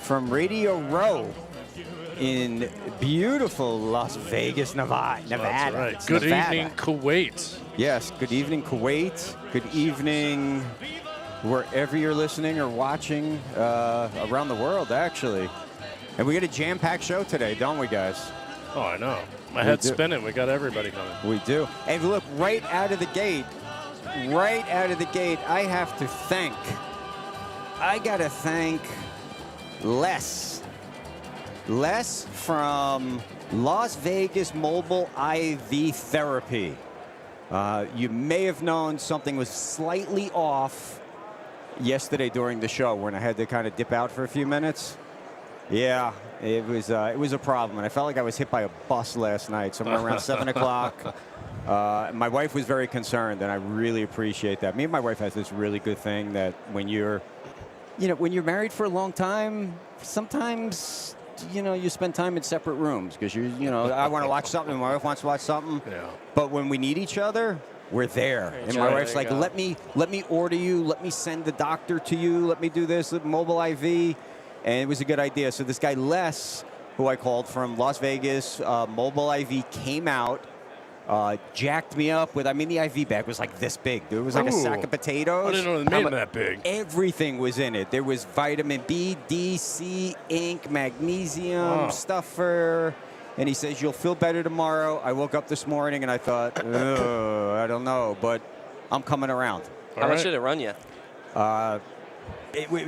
from Radio Row in beautiful Las Vegas, Nevada. That's right. It's Good Nevada. evening, Kuwait. Yes, good evening, Kuwait. Good evening, wherever you're listening or watching around the world, actually. And we got a jam-packed show today, don't we, guys? Oh, I know. My head's spinning. We got everybody coming. We do. And look, right out of the gate, I have to thank, Les. Les from Las Vegas Mobile IV Therapy. You may have known something was slightly off yesterday during the show when I had to kind of dip out for a few minutes. Yeah, it was a problem, and I felt like I was hit by a bus last night, somewhere around 7 o'clock. My wife was very concerned, and I really appreciate that. Me and my wife has this really good thing that when you're married for a long time, sometimes, you spend time in separate rooms because I want to watch something, and my wife wants to watch something. Yeah. But when we need each other, we're there. And my wife's like, let me order you, let me send the doctor to you, let me do this, mobile IV. And it was a good idea. So this guy, Les, who I called from Las Vegas, Mobile IV, came out, jacked me up with, the IV bag was like this big, dude. It was like a sack of potatoes. I didn't know they made them that big. Everything was in it. There was vitamin B, D, C, ink, magnesium, stuffer. And he says, you'll feel better tomorrow. I woke up this morning and I thought, I don't know, but I'm coming around. How much did it run you?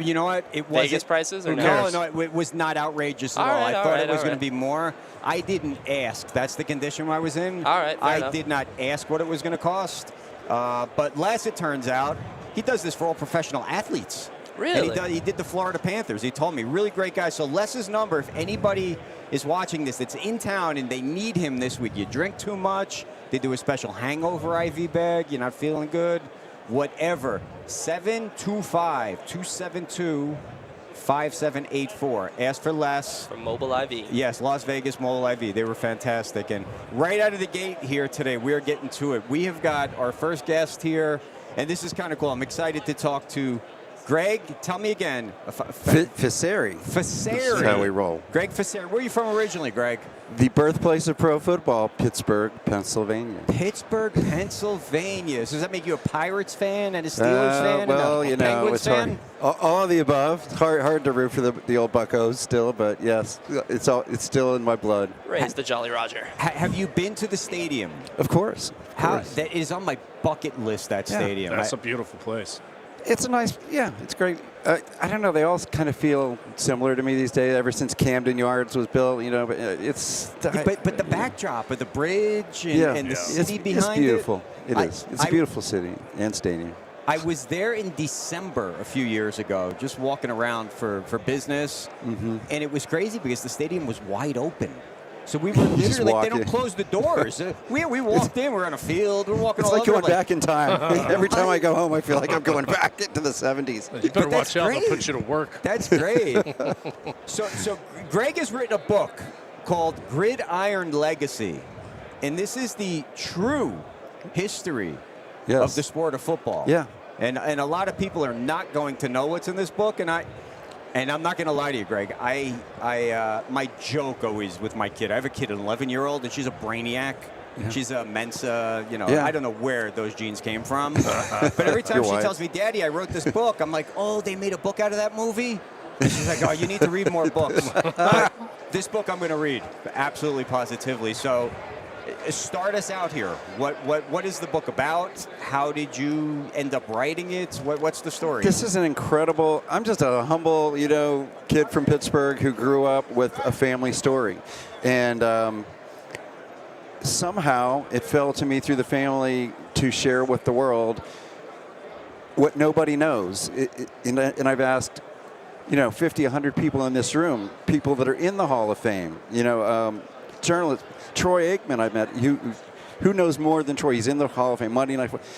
You know what? It was Vegas prices or no? No, it was not outrageous at all. I thought it was going to be more. I didn't ask. That's the condition I was in. All right, fair enough. Did not ask what it was going to cost. But Les, it turns out, he does this for all professional athletes. Really? And he did the Florida Panthers. He told me, really great guy. So Les's number, if anybody is watching this that's in town and they need him this week, you drink too much, they do a special hangover IV bag, you're not feeling good, whatever, 725-272-5784. Ask for Les. From Mobile IV. Yes, Las Vegas Mobile IV. They were fantastic. And right out of the gate here today, we're getting to it. We have got our first guest here, and this is kind of cool. I'm excited to talk to Greg. Tell me again. Fisseri. Fisseri. This is how we roll. Greg Fisseri. Where are you from originally, Greg? The birthplace of pro football, Pittsburgh, Pennsylvania. Pittsburgh, Pennsylvania. So does that make you a Pirates fan and a Steelers fan well, and a Penguins it's fan? hard. All of the above. It's hard to root for the old Buccos still, but yes, it's still in my blood. Raise the Jolly Roger. Have you been to the stadium? Of course. That is on my bucket list, that stadium. That's a beautiful place. It's it's great. I don't know, they all kind of feel similar to me these days, ever since Camden Yards was built, but it's... But the backdrop of the bridge and the city behind it's beautiful. It is. It's a beautiful city and stadium. I was there in December a few years ago, just walking around for business, and it was crazy because the stadium was wide open. So we were literally, they don't close the doors. We walked in, we're on a field, we're walking all over. It's like going back in time. Every time I go home, I feel like I'm going back into the 70s. You better watch out, they'll put you to work. That's great. So Greg has written a book called Gridiron Legacy, and this is the true history of the sport of football. Yeah. And a lot of people are not going to know what's in this book, and I'm not going to lie to you, Greg. My joke always with my kid, I have a kid, an 11-year-old, and she's a brainiac. Yeah. She's a Mensa, I don't know where those genes came from. But every time she tells me, Daddy, I wrote this book, I'm like, oh, they made a book out of that movie? And she's like, oh, you need to read more books. But this book I'm going to read, absolutely positively. So start us out here. What is the book about? How did you end up writing it? What's the story? This is an incredible, I'm just a humble, kid from Pittsburgh who grew up with a family story. And somehow it fell to me through the family to share with the world what nobody knows. And I've asked, 50, 100 people in this room, people that are in the Hall of Fame, journalists. Troy Aikman, I met. Who knows more than Troy? He's in the Hall of Fame. Monday Night Football.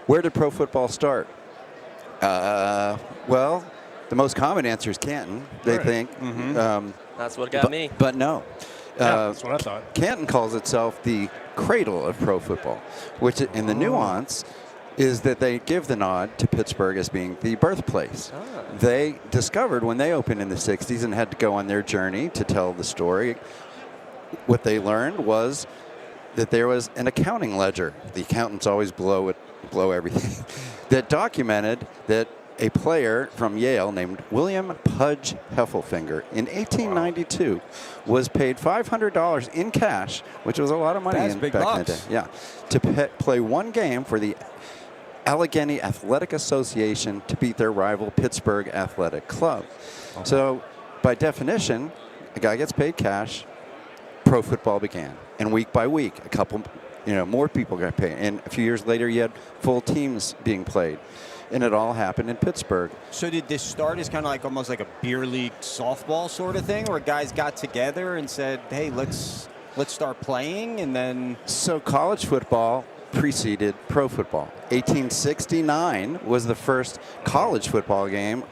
Where did pro football start? Well, the most common answer is Canton, they think. Mm-hmm. That's what got me. But no. That's what I thought. Canton calls itself the cradle of pro football, which in the nuance, is that they give the nod to Pittsburgh as being the birthplace. They discovered when they opened in the 60s and had to go on their journey to tell the story, what they learned was that there was an accounting ledger. The accountants always blow everything. That documented that a player from Yale named William Pudge Heffelfinger in 1892 was paid $500 in cash, which was a lot of money back in the day. Yeah, to play one game for the Allegheny Athletic Association to beat their rival Pittsburgh Athletic Club. So, by definition, a guy gets paid cash. Pro football began, and week by week, a couple, more people got paid. And a few years later, you had full teams being played, and it all happened in Pittsburgh. So did this start as kind of like almost like a beer league softball sort of thing, where guys got together and said, "Hey, let's start playing," and then so college football preceded pro football. 1869 was the first college football game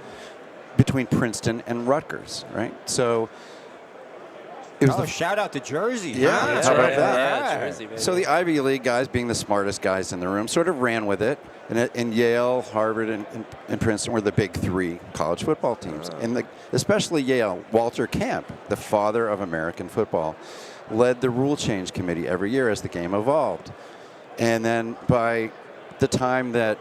between Princeton and Rutgers, right? So it was shout out to Jersey. Yeah, That's how about right. that? Yeah, Jersey, baby. So the Ivy League guys, being the smartest guys in the room, sort of ran with it. And Yale, Harvard, and Princeton were the big three college football teams. And especially Yale, Walter Camp, the father of American football, led the rule change committee every year as the game evolved. And then by the time that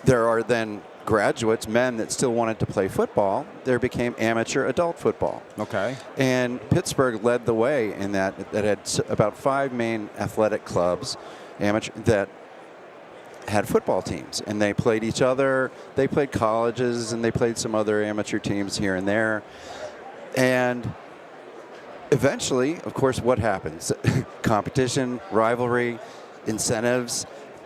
there are then graduates, men that still wanted to play football, there became amateur adult football. Okay. And Pittsburgh led the way in that had about 5 main athletic clubs, amateur, that had football teams. And they played each other. They played colleges, and they played some other amateur teams here and there. And eventually, of course, what happens? Competition, rivalry, incentives.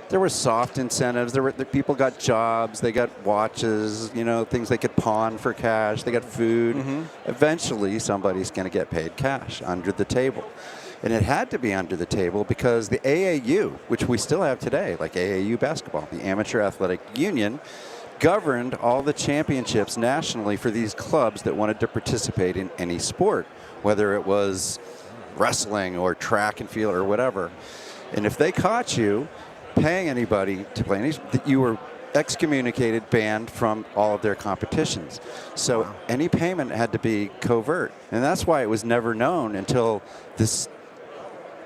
There were soft incentives. The people got jobs. They got watches, things they could pawn for cash. They got food. Eventually, somebody's going to get paid cash under the table. And it had to be under the table because the AAU, which we still have today, like AAU basketball, the Amateur Athletic Union, governed all the championships nationally for these clubs that wanted to participate in any sport, whether it was wrestling or track and field or whatever. And if they caught you paying anybody to play any, you were excommunicated, banned from all of their competitions. So any payment had to be covert. And that's why it was never known until this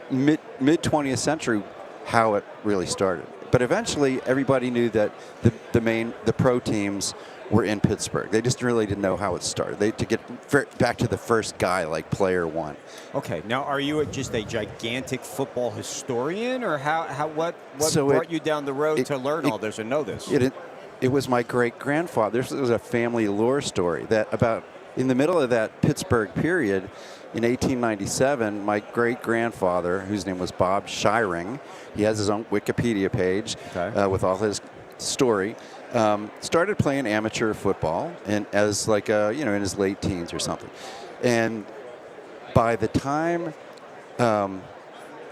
mid-20th century how it really started. But eventually everybody knew that the pro teams were in Pittsburgh. They just really didn't know how it started. To get back to the first guy, like player one. Okay. Now, are you just a gigantic football historian, or what brought you down the road to learn all this and know this? It was my great-grandfather. This was a family lore story that about in the middle of that Pittsburgh period, in 1897, my great-grandfather, whose name was Bob Shiring, he has his own Wikipedia page with all his story, started playing amateur football, and as like in his late teens or something. And by the time,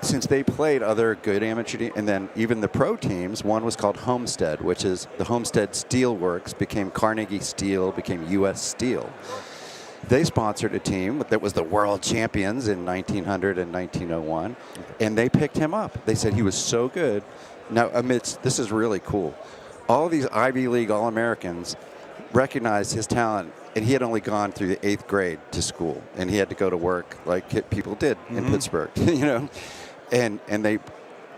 since they played other good amateur teams, and then even the pro teams, one was called Homestead, which is the Homestead Steel Works, became Carnegie Steel, became U.S. Steel. They sponsored a team that was the world champions in 1900 and 1901, and they picked him up. They said he was so good. Now, this is really cool. All of these Ivy League All-Americans recognized his talent, and he had only gone through the 8th grade to school, and he had to go to work like people did in Pittsburgh, and they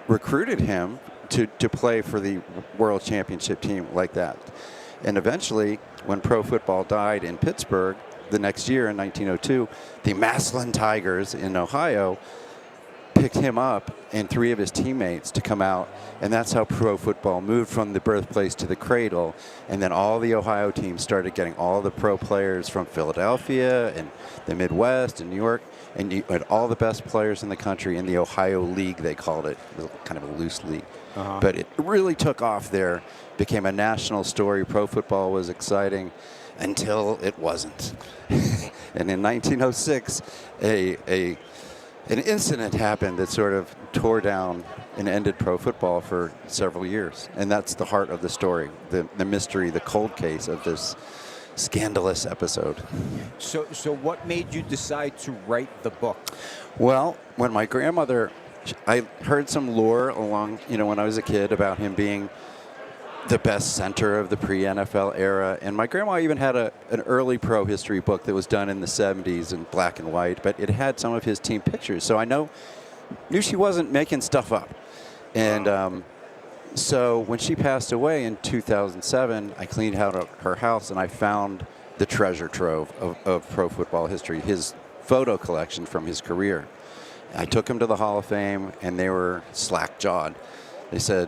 recruited him to play for the world championship team like that. And eventually, when pro football died in Pittsburgh, the next year in 1902, the Massillon Tigers in Ohio picked him up and 3 of his teammates to come out, and that's how pro football moved from the birthplace to the cradle. And then all the Ohio teams started getting all the pro players from Philadelphia and the Midwest and New York, and you had all the best players in the country in the Ohio League, they called it. It was kind of a loose league. But it really took off there, became a national story. Pro football was exciting until it wasn't. And in 1906, an incident happened that sort of tore down and ended pro football for several years. And that's the heart of the story, the mystery, the cold case of this scandalous episode. So what made you decide to write the book? Well, when my grandmother I heard some lore along, when I was a kid about him being the best center of the pre-NFL era. And my grandma even had an early pro history book that was done in the 70s in black and white, but it had some of his team pictures. So I knew she wasn't making stuff up. And so when she passed away in 2007, I cleaned out her house and I found the treasure trove of pro football history, his photo collection from his career. I took him to the Hall of Fame, and they were slack-jawed. They said,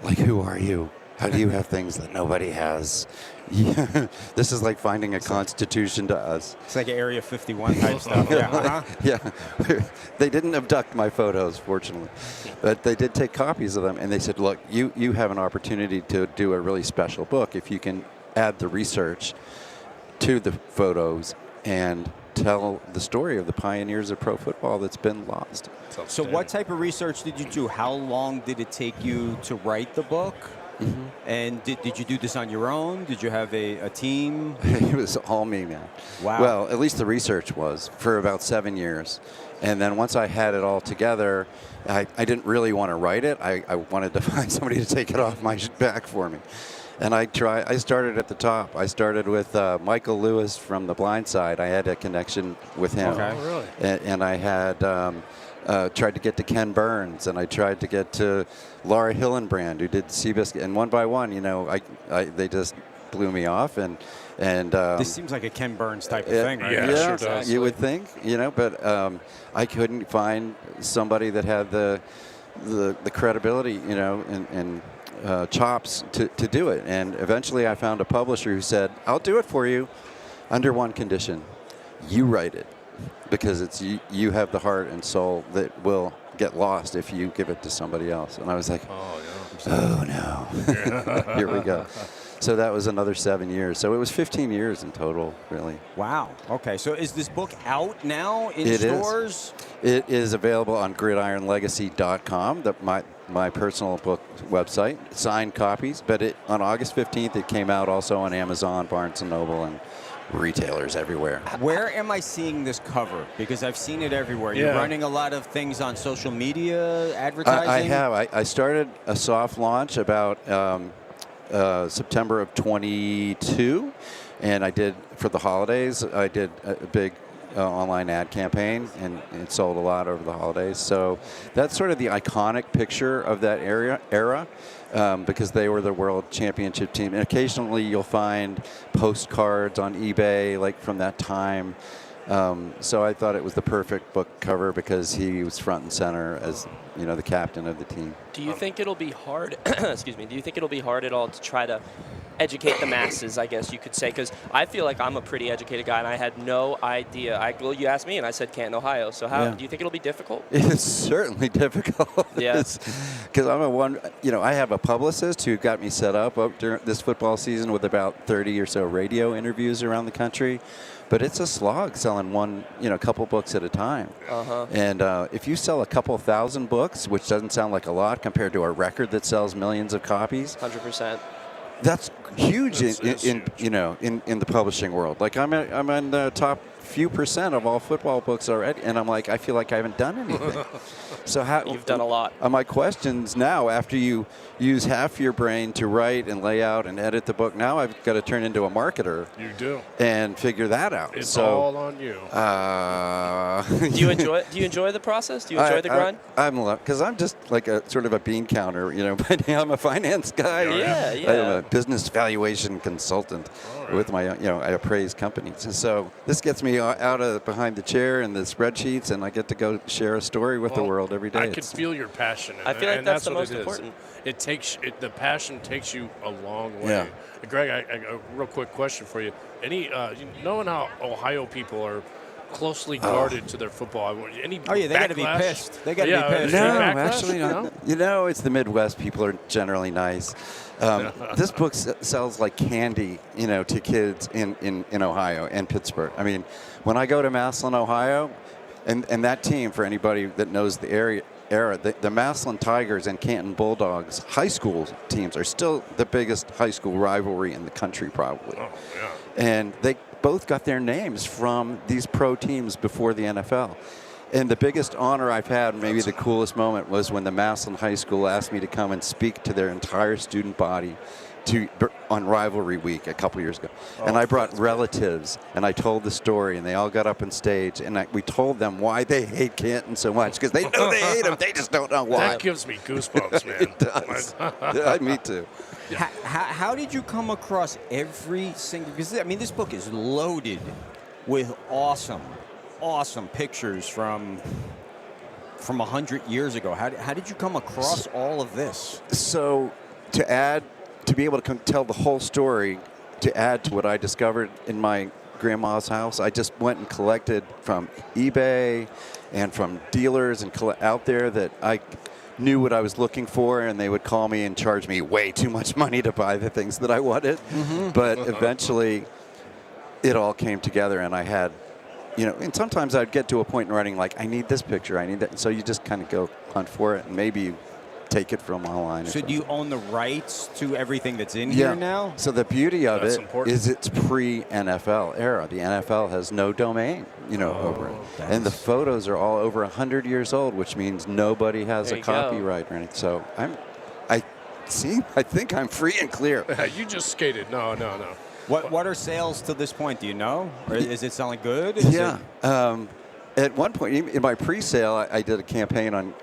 like, who are you? How do you have things that nobody has? Yeah. This is like finding a constitution to us. It's like Area 51 type stuff. Yeah. Yeah. They didn't abduct my photos, fortunately. But they did take copies of them, and they said, look, you have an opportunity to do a really special book if you can add the research to the photos and tell the story of the pioneers of pro football that's been lost. So what type of research did you do? How long did it take you to write the book? Mm-hmm. And did you do this on your own? Did you have a team? It was all me, man. Wow. Well, at least the research was for about 7 years. And then once I had it all together, I didn't really want to write it. I wanted to find somebody to take it off my back for me. And I started at the top. I started with Michael Lewis from The Blind Side. I had a connection with him. Okay. Oh, really? And I had tried to get to Ken Burns, and I tried to get to Laura Hillenbrand, who did Seabiscuit. And one by one, they just blew me off. And this seems like a Ken Burns type of thing, right? Yeah, yeah, sure does. you would think, but I couldn't find somebody that had the credibility, and chops to do it. And eventually I found a publisher who said, I'll do it for you under one condition. You write it, because it's you have the heart and soul that will get lost if you give it to somebody else. And I was like, oh no, here we go. So that was another 7 years. So it was 15 years in total, really. Wow. Okay. So is this book out now in It stores? It is available on gridironlegacy.com, my personal book website, signed copies. But on August 15th, it came out also on Amazon, Barnes & Noble, and retailers everywhere. Where am I seeing this cover? Because I've seen it everywhere. You're running a lot of things on social media, advertising? I have. I started a soft launch about September of 22, and I did, for the holidays, I did a big online ad campaign, and it sold a lot over the holidays. So that's sort of the iconic picture of that era, because they were the world championship team. And occasionally you'll find postcards on eBay, like from that time. So I thought it was the perfect book cover because he was front and center as, the captain of the team. Do you think it'll be hard, excuse me, do you think it'll be hard at all to try to educate the masses, I guess you could say? Because I feel like I'm a pretty educated guy, and I had no idea. You asked me, and I said Canton, Ohio. So do you think it'll be difficult? It's certainly difficult. Yeah. Because I have a publicist who got me set up during this football season with about 30 or so radio interviews around the country. But it's a slog selling a couple books at a time. Uh-huh. And if you sell a couple thousand books, which doesn't sound like a lot compared to a record that sells millions of copies, 100%. that's huge in the publishing world. Like I'm in the top few percent of all football books already, and I'm like, I feel like I haven't done anything. So You've done a lot. My questions now, after you use half your brain to write and lay out and edit the book, now I've got to turn into a marketer. You do. And figure that out. It's all on you. Do you enjoy the process? Do you enjoy the grind? Because I'm just like a sort of a bean counter, By now I'm a finance guy. Yeah. I'm a business valuation consultant with my, I appraise companies. And so this gets me out of behind the chair and the spreadsheets, and I get to go share a story with the world every day. I can feel your passion. I feel like and that's the what most it is. important. The passion takes you a long way. Yeah. Greg, a real quick question for you. Knowing how Ohio people are closely guarded to their football, any they got to be backlash? pissed. They got to be pissed. No, Backlash? actually not. It's the Midwest. People are generally nice. This book sells like candy, to kids in Ohio and Pittsburgh. I mean, when I go to Massillon, Ohio, and that team, for anybody that knows the era, the Massillon Tigers and Canton Bulldogs high school teams are still the biggest high school rivalry in the country, probably. Oh, yeah. And they both got their names from these pro teams before the NFL. And the biggest honor I've had, maybe the coolest moment, was when the Massillon High School asked me to come and speak to their entire student body on Rivalry Week a couple years ago. And I brought relatives, and I told the story, and they all got up on stage, and we told them why they hate Canton so much, because they know they hate him, they just don't know why. That gives me goosebumps, man. It does. Yeah, me too. How did you come across every single? Because I mean, this book is loaded with awesome pictures from 100 years ago. How did you come across all of this? So to be able to tell the whole story, to add to what I discovered in my grandma's house, I just went and collected from eBay and from dealers and out there that I knew what I was looking for, and they would call me and charge me way too much money to buy the things that I wanted. But eventually it all came together, and I had, and sometimes I'd get to a point in writing like, I need this picture, I need that. And so you just kind of go hunt for it, and maybe you take it from online. So do you own the rights to everything that's in here now? So the beauty of That's it important. is it's pre-NFL era. The NFL has no domain, over it. And the photos are all over 100 years old, which means nobody has There a you go. copyright or anything. So I think I'm free and clear. You just skated. No. What are sales to this point? Do you know? Or is it selling good? Is Yeah. At one point, in my pre-sale, I did a campaign on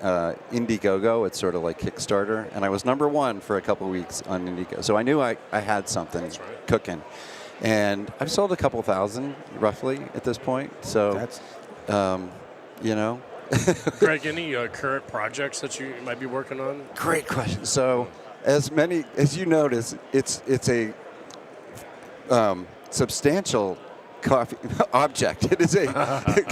Indiegogo. It's sort of like Kickstarter. And I was #1 for a couple of weeks on Indiegogo. So I knew I had something cooking. And I've sold a couple thousand, roughly, at this point. So, That's Greg, any current projects that you might be working on? Great question. So, as you notice, it's a substantial coffee object. It is a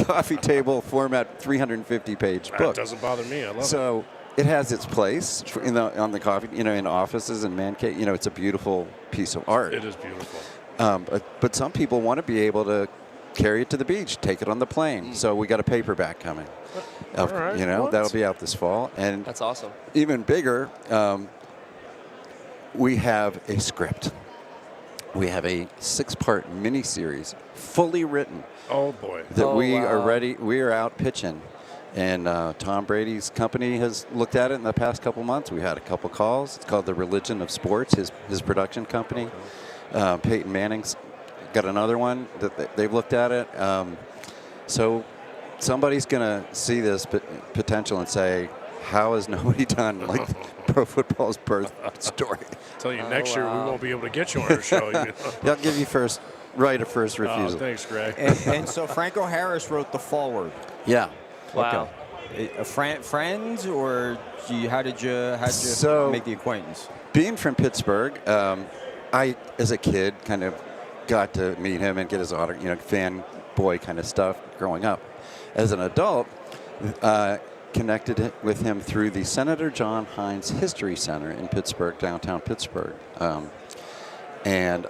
coffee table format, 350-page book. That doesn't bother me. I love it. So it has its place on the coffee, in offices and man cave. It's a beautiful piece of art. It is beautiful. But some people want to be able to carry it to the beach, take it on the plane. So we got a paperback coming. All right. That'll be out this fall. And That's awesome. even bigger, we have a script. We have a 6-part miniseries, fully written, Oh boy. that we wow. are ready. We are out pitching, and Tom Brady's company has looked at it in the past couple months. We had a couple calls. It's called The Religion of Sports, his production company. Peyton Manning's got another one that they've looked at it. So somebody's going to see this potential and say, how has nobody done like pro football's birth story? Tell you next year we won't be able to get you on our show. They'll give you right of first Oh, refusal. thanks, Greg. and so Franco Harris wrote the foreword. Yeah. Wow. A friends, or how did you So- make the acquaintance? Being from Pittsburgh, I, as a kid, kind of got to meet him and get his autograph, fanboy kind of stuff growing up. As an adult, connected with him through the Senator John Hines History Center in Pittsburgh, downtown Pittsburgh. And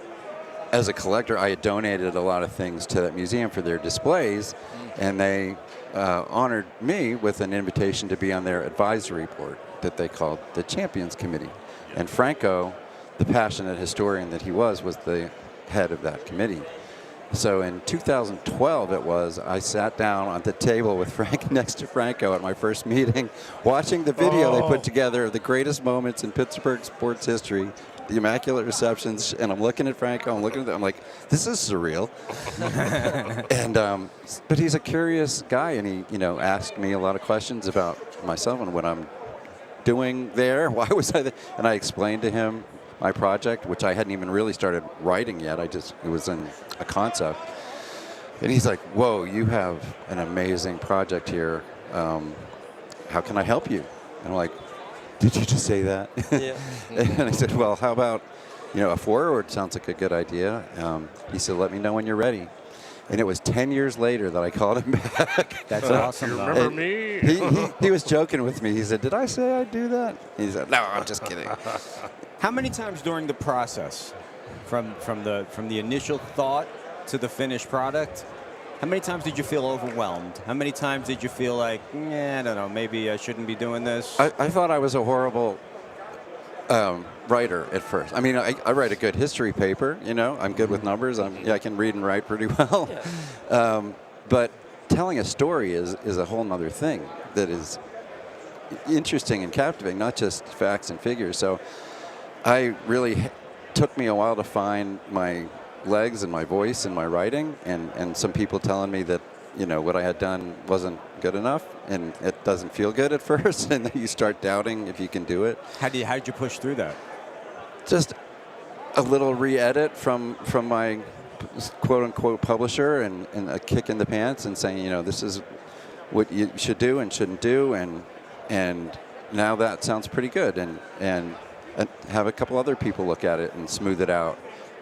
as a collector, I had donated a lot of things to that museum for their displays, and they honored me with an invitation to be on their advisory board that they called the Champions Committee. And Franco, the passionate historian that he was the head of that committee. So in 2012 I sat down on the table with next to Franco at my first meeting, watching the video they put together of the greatest moments in Pittsburgh sports history, the Immaculate Receptions, and I'm looking at Franco, I'm like, this is surreal. And but he's a curious guy, and he asked me a lot of questions about myself and what I'm doing there. Why was I there? And I explained to him my project, which I hadn't even really started writing yet. It was in a concept. And he's like, whoa, you have an amazing project here. How can I help you? And I'm like, did you just say that? Yeah. And I said, well, how about, a foreword sounds like a good idea. He said, let me know when you're ready. And it was 10 years later that I called him back. That's awesome. You though. remember And me? He was joking with me. He said, did I say I'd do that? He said, no, I'm just kidding. How many times during the process, from the initial thought to the finished product, how many times did you feel overwhelmed? How many times did you feel like, I don't know, maybe I shouldn't be doing this? I thought I was a horrible writer at first. I mean, I write a good history paper, I'm good with numbers. I can read and write pretty well. Yeah. But telling a story is a whole nother thing that is interesting and captivating, not just facts and figures. So I really took me a while to find my legs and my voice and my writing, and some people telling me that, you know, what I had done wasn't good enough, and it doesn't feel good at first, and then you start doubting if you can do it. How did you push through that? Just a little re-edit from my quote-unquote publisher, and a kick in the pants, and saying, you know, this is what you should do and shouldn't do, and now that sounds pretty good, and have a couple other people look at it and smooth it out.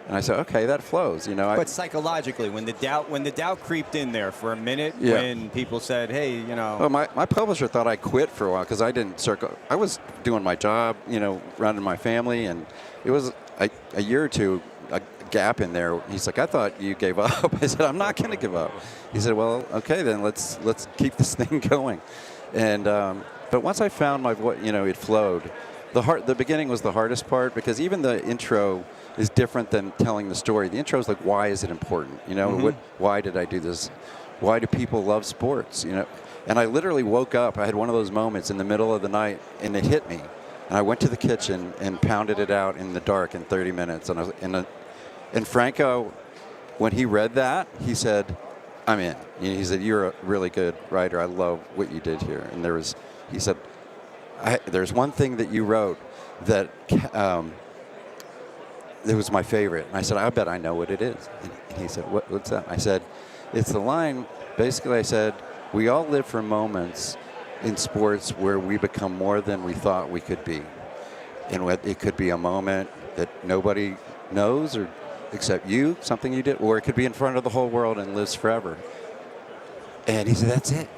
And I said, okay, that flows, you know. But psychologically, when the doubt creeped in there for a minute, when people said, hey, you know. Well, my publisher thought I quit for a while because I didn't circle. I was doing my job, you know, running my family, and it was a year or two, a gap in there. He's like, I thought you gave up. I said, I'm not going to give up. He said, well, okay, then let's keep this thing going. And but once I found my voice, you know, it flowed. The beginning was the hardest part, because even the intro is different than telling the story. The intro is like, why is it important? You know, why did I do this? Why do people love sports? You know, and I literally woke up. I had one of those moments in the middle of the night, and it hit me. And I went to the kitchen and pounded it out in the dark in 30 minutes. And and Franco, when he read that, he said, I'm in. He said, you're a really good writer. I love what you did here. And he said, there's one thing that you wrote that it was my favorite. And I said, I bet I know what it is. And he said, what's that? I said, it's the line. Basically, I said, we all live for moments in sports where we become more than we thought we could be. And it could be a moment that nobody knows or except you, something you did, or it could be in front of the whole world and lives forever. And he said, that's it.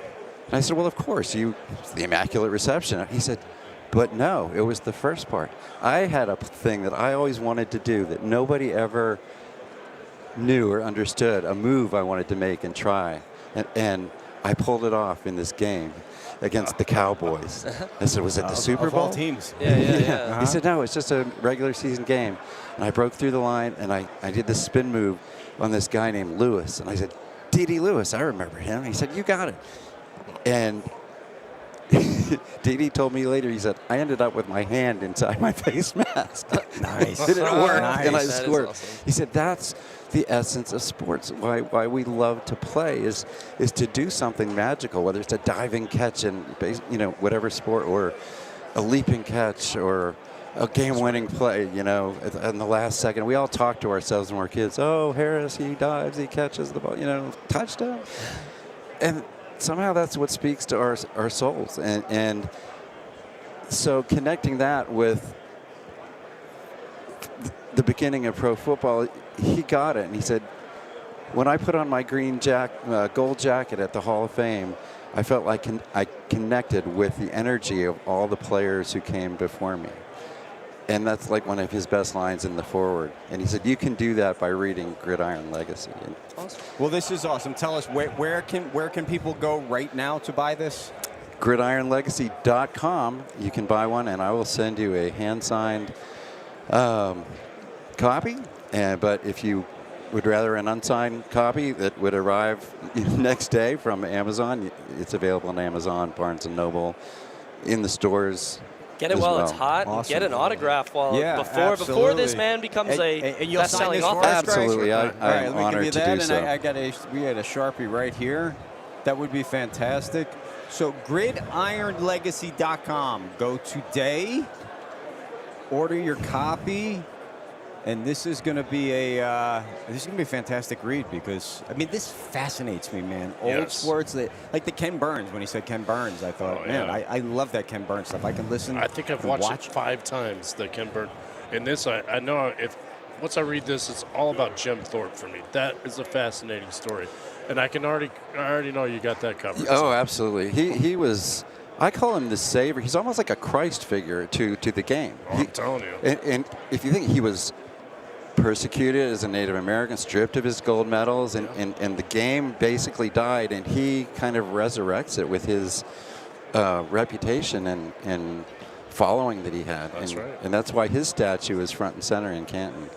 And I said, well, of course, it's the Immaculate Reception. He said, but no, it was the first part. I had a thing that I always wanted to do that nobody ever knew or understood, a move I wanted to make and try. And I pulled it off in this game against the Cowboys. I said, was it the Super Bowl? Of all teams. Yeah. He said, no, it's just a regular season game. And I broke through the line, and I did this spin move on this guy named Lewis. And I said, D.D. Lewis, I remember him. And he said, you got it. And D.D. told me later, he said, I ended up with my hand inside my face mask. Nice. And it worked, Nice. and I That is scored. awesome. He said, that's the essence of sports. Why we love to play is to do something magical, whether it's a diving catch in, you know, whatever sport, or a leaping catch, or a game-winning play, you know, in the last second. We all talk to ourselves when we're kids. Oh, Harris, he dives, he catches the ball, you know, touchdown. And somehow that's what speaks to our souls. And so connecting that with the beginning of pro football, he got it. And he said, when I put on my gold jacket at the Hall of Fame, I felt like I connected with the energy of all the players who came before me. And that's like one of his best lines in the foreword. And he said, you can do that by reading Gridiron Legacy. Awesome. Well, this is awesome. Tell us, where can people go right now to buy this? GridironLegacy.com. You can buy one, and I will send you a hand-signed copy. But if you would rather an unsigned copy that would arrive next day from Amazon, it's available on Amazon, Barnes & Noble, in the stores. Get it while it's hot. Awesome. Get an autograph before absolutely. this man becomes and you'll sign best-selling this for author. us, Greg? Absolutely. All right, I'm let me honored give you to that, do and so. we had a Sharpie right here. That would be fantastic. So gridironlegacy.com. Go today. Order your copy. And this is going to be a fantastic read, because I mean, this fascinates me, man. Old sports, like the Ken Burns. When he said Ken Burns, I thought, I love that Ken Burns stuff. I can listen. I think I've watched it 5 times, the Ken Burns. And this, I know once I read this, it's all about Jim Thorpe for me. That is a fascinating story, and I already know you got that covered. Oh, absolutely. He was. I call him the savior. He's almost like a Christ figure to the game. I'm telling you. And if you think, he was persecuted as a Native American, stripped of his gold medals, and the game basically died, and he kind of resurrects it with his reputation and following that he had. That's right. And that's why his statue is front and center in Canton.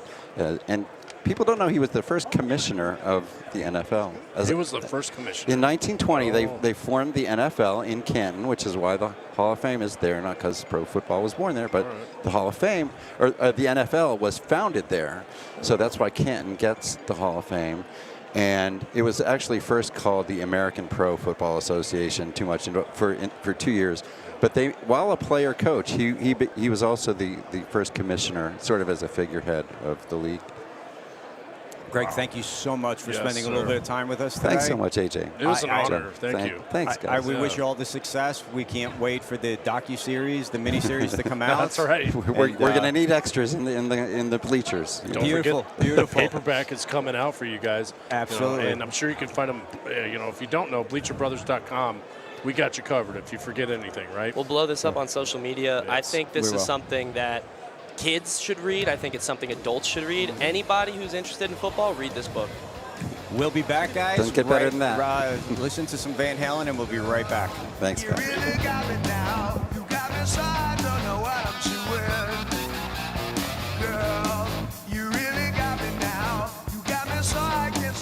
And people don't know he was the first commissioner of the NFL. He was the first commissioner. In 1920, they formed the NFL in Canton, which is why the Hall of Fame is there, not because pro football was born there, but the Hall of Fame, or the NFL was founded there. So that's why Canton gets the Hall of Fame. And it was actually first called the American Pro Football Association for 2 years. But while a player coach, he was also the first commissioner, sort of as a figurehead of the league. Greg, thank you so much for spending a little bit of time with us today. Thanks so much, AJ. It was an honor. Thank you. Thanks, guys. We wish you all the success. We can't wait for the docu-series, the mini-series to come out. That's right. We're going to need extras in the bleachers. Don't forget, the paperback is coming out for you guys. Absolutely. And I'm sure you can find them. If you don't know, BleacherBrothers.com. We got you covered if you forget anything, right? We'll blow this up on social media. Yes, I think this is something that kids should read. I think it's something adults should read. Anybody who's interested in football, read this book. We'll be back, guys. Doesn't get better than that. Listen to some Van Halen, and we'll be right back. Thanks, guys. You really got me now. You got me so I don't know what I'm doing. Girl, you really got me now. You got me so I can.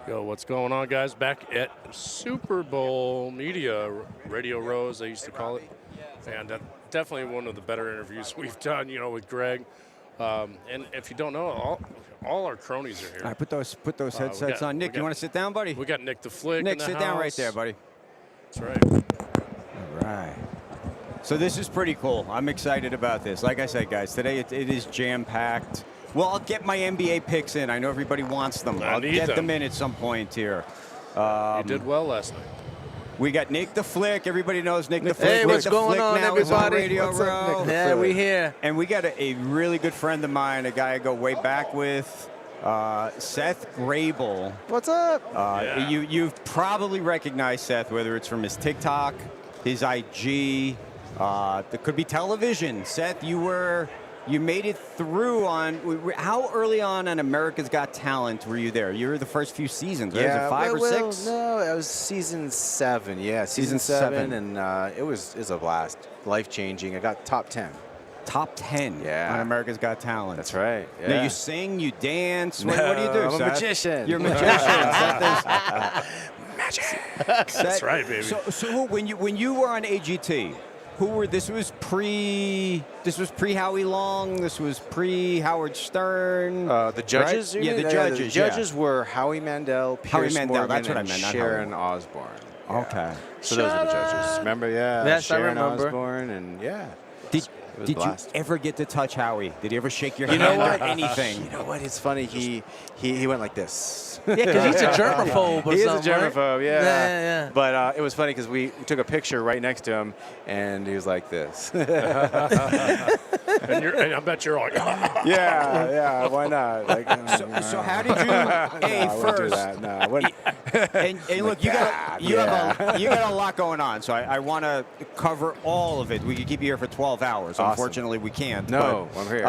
Yo, what's going on, guys? Back at Super Bowl Media, Radio Row, as they used to call it. And definitely one of the better interviews we've done, with Greg. And if you don't know, all our cronies are here. All right, put those headsets on. Nick, you want to sit down, buddy? We got Nick the Flick Nick, in the sit house. down right there, buddy. That's right. All right. So this is pretty cool. I'm excited about this. Like I said, guys, today it is jam-packed. Well, I'll get my NBA picks in. I know everybody wants them. I'll get them in at some point here. You did well last night. We got Nick the Flick. Everybody knows Nick the Flick. Hey, what's Nick the going Flick on, now is on everybody? Radio What's up, Row. Nick the Yeah, Flick? We here. And we got a really good friend of mine, a guy I go way back with, Seth Grabel. What's up? You've probably recognized Seth, whether it's from his TikTok, his IG, there could be television. Seth, you made it through on, how early on America's Got Talent were you there? You were the first few seasons, right? Yeah, was it 5 or 6? No, it was season 7. Yeah, season 7, and it was a blast, life-changing. I got top 10. Top 10 on America's Got Talent. That's right. Yeah. Now you sing, you dance. What do you do, I'm Seth? a magician. You're a magician. Magic. That's right, baby. So when you were on AGT, this was pre Howie Long, this was pre Howard Stern. The judges? Right? Yeah, the judges. The judges were Howie Mandel, Pierce Morgan, that's what I and meant, not Sharon Osbourne. Okay. So those are the judges. Remember? Yeah. Yes, I Sharon remember. Osbourne, and yeah. Did, was did a you blast. ever get to touch Howie? Did he ever shake your You hand know what? or anything? You know what? It's funny. He went like this. Yeah, because he's a germaphobe or He is a something, right? germaphobe, yeah. Yeah. But it was funny because we took a picture right next to him, and he was like this. And I bet you're like, yeah. Why not? Like, So how did you? Hey, I wouldn't do first. that. No, I wouldn't. And look, you got a lot going on, so I want to cover all of it. We could keep you here for 12 hours. Awesome. Unfortunately, we can't. No, but, I'm here.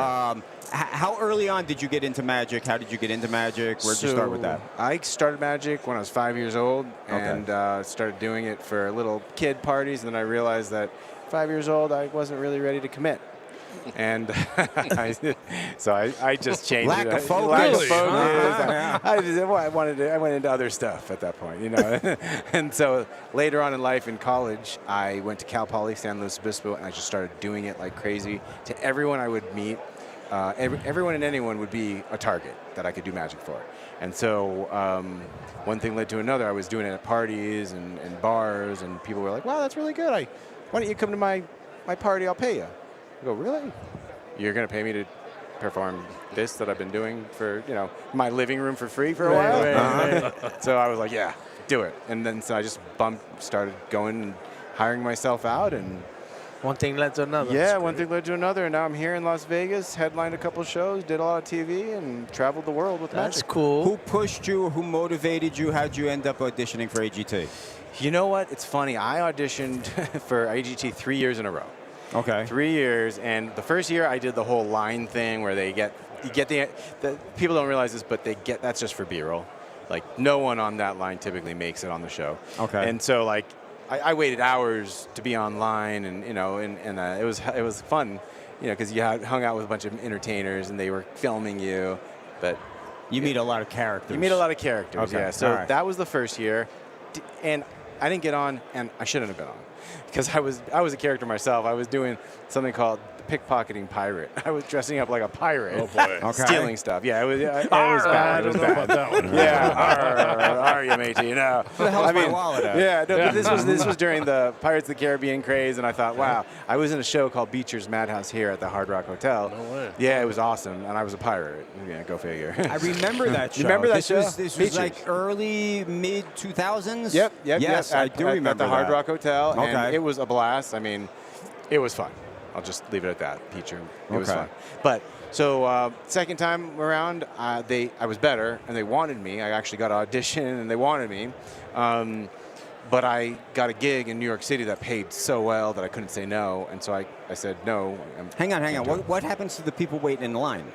How early on did you get into magic? How did you get into magic? Where'd you start with that? I started magic when I was 5 years old, and started doing it for little kid parties. And then I realized that 5 years old, I wasn't really ready to commit. And I just changed Lack it. of focus. Lack of Really? focus. I went into other stuff at that point, you know. And so later on in life, in college, I went to Cal Poly San Luis Obispo, and I just started doing it like crazy to everyone I would meet. Everyone and anyone would be a target that I could do magic for. And so one thing led to another. I was doing it at parties and bars, and people were like, wow, that's really good. Why don't you come to my party? I'll pay you. I go, really? You're going to pay me to perform this that I've been doing for, my living room for free for a while? Right. So I was like, yeah, do it. And then so I just started going and hiring myself out, and One thing led to another. yeah, one thing led to another, and now I'm here in Las Vegas, headlined a couple shows, did a lot of TV, and traveled the world with That's magic. cool. Who pushed you? Who motivated you? How'd you end up auditioning for AGT? You know what? It's funny. I auditioned for AGT 3 years in a row. Okay. 3 years, and the first year I did the whole line thing where you get the people don't realize this, but that's just for B-roll. Like no one on that line typically makes it on the show. Okay. And so like I waited hours to be online, and it was fun, because you hung out with a bunch of entertainers and they were filming you, but You meet a lot of characters. you meet a lot of characters. Okay, Yeah. So all right. that was the first year, and I didn't get on, and I shouldn't have been on, because I was a character myself. I was doing something called pickpocketing pirate. I was dressing up like a pirate. Oh, boy. Okay. Stealing stuff. Yeah, it was bad. I It was don't know bad. about that one. Yeah, are you, matey? No. Where the hell's my wallet at? Yeah, no, but this was during the Pirates of the Caribbean craze, and I thought, wow, I was in a show called Bleacher's Madhouse here at the Hard Rock Hotel. No way. Yeah, it was awesome, and I was a pirate. Yeah, go figure. I remember that show. You remember that this show? This was Features. like early, mid 2000s? Yep. Yes, I do remember at the Hard that. Rock Hotel, Okay. and it was a blast. I mean, it was fun. I'll just leave it at that. Feature. It was Okay. fun. But so second time around, I was better, and they wanted me. I actually got an audition, and they wanted me. But I got a gig in New York City that paid so well that I couldn't say no, and so I said no. Hang on. What happens to the people waiting in line?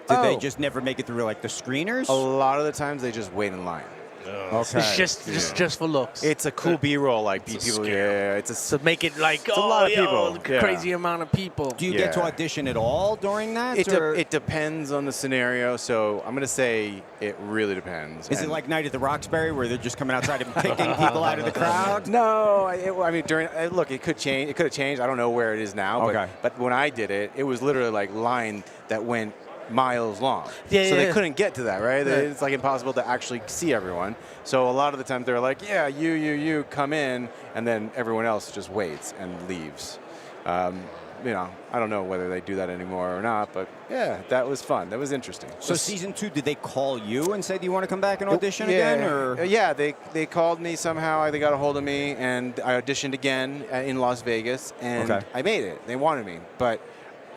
Did they Oh. just never make it through like the screeners? A lot of the times they just wait in line. Okay. It's just for looks. It's a cool B-roll, like people. Yeah, it's a to make it like a lot of people. Yeah. crazy amount of people. Do you get to Yeah. audition at all during that? or It depends on the scenario, so I'm going to say it really depends. is it And- like Night at the Roxbury where they're just coming outside and picking people out of the crowd? No, I mean look, it could change. It could have changed. I don't know where it is now. Okay. But when I did it, it was literally like line that went miles long. Yeah, so yeah. they couldn't get to that, right? Right. It's like impossible to actually see everyone. So a lot of the times they're like, yeah, you come in, and then everyone else just waits and leaves. I don't know whether they do that anymore or not, but yeah, that was fun. That was interesting. So season 2, did they call you and say, do you want to come back and audition again? Or Yeah, they called me somehow. They got a hold of me, and I auditioned again in Las Vegas, and Okay. I made it. They wanted me, but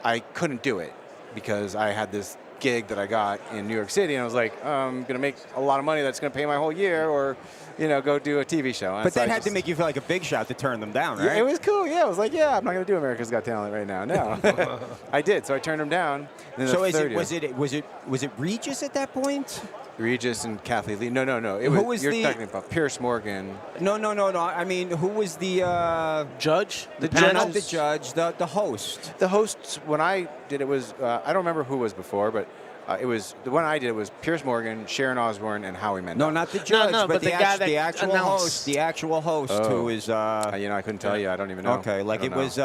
I couldn't do it because I had this gig that I got in New York City, and I was like, I'm going to make a lot of money that's going to pay my whole year, or go do a TV show. And but so that I had to just- make you feel like a big shot to turn them down, Yeah, right? it was cool. Yeah, I was like, yeah, I'm not going to do America's Got Talent right now. No, I did. So I turned them down. And then So the is third it year- was it Regis at that point? Regis and Kathy Lee? No. Who was you're the- talking about Pierce Morgan. No. I mean, who was the Judge? not panel? the judge, the host? The hosts, when I did it was, I don't remember who was before, but It was the one I did was Piers Morgan, Sharon Osbourne, and Howie Mandel. No, not the judge, no, but the guy that the actual announced. host. The actual host who is. You know, I couldn't tell you. I don't even know. Okay, like I it don't know. was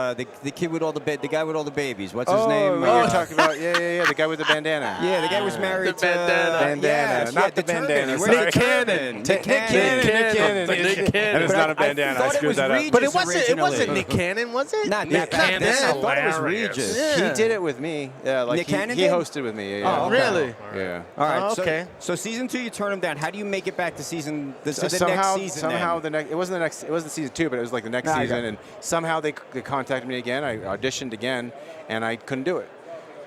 the kid with all the the guy with all the babies. What's his Oh, name? you're talking about the guy with the bandana. Yeah, the guy was married The bandana. to Bandana, not the turban. bandana, He wears sorry. the turban. Nick Cannon. Nick Cannon. And it's But not a bandana. I thought it screwed was that up. Regis But it wasn't originally. Nick Cannon, was it? Not Nick back Cannon. then. I That's thought it was hilarious. Regis. Yeah. He did it with me. Yeah, like Nick Cannon he did? hosted with me. Yeah. Oh, okay. Really? Yeah. All right. Oh, so- okay. So season 2, you turn him down. How do you make it back to season the next somehow, season? somehow then? the next. It wasn't the next. It wasn't season 2, but it was like the next Nah, I season. got it. And somehow they contacted me again. I auditioned again, and I couldn't do it.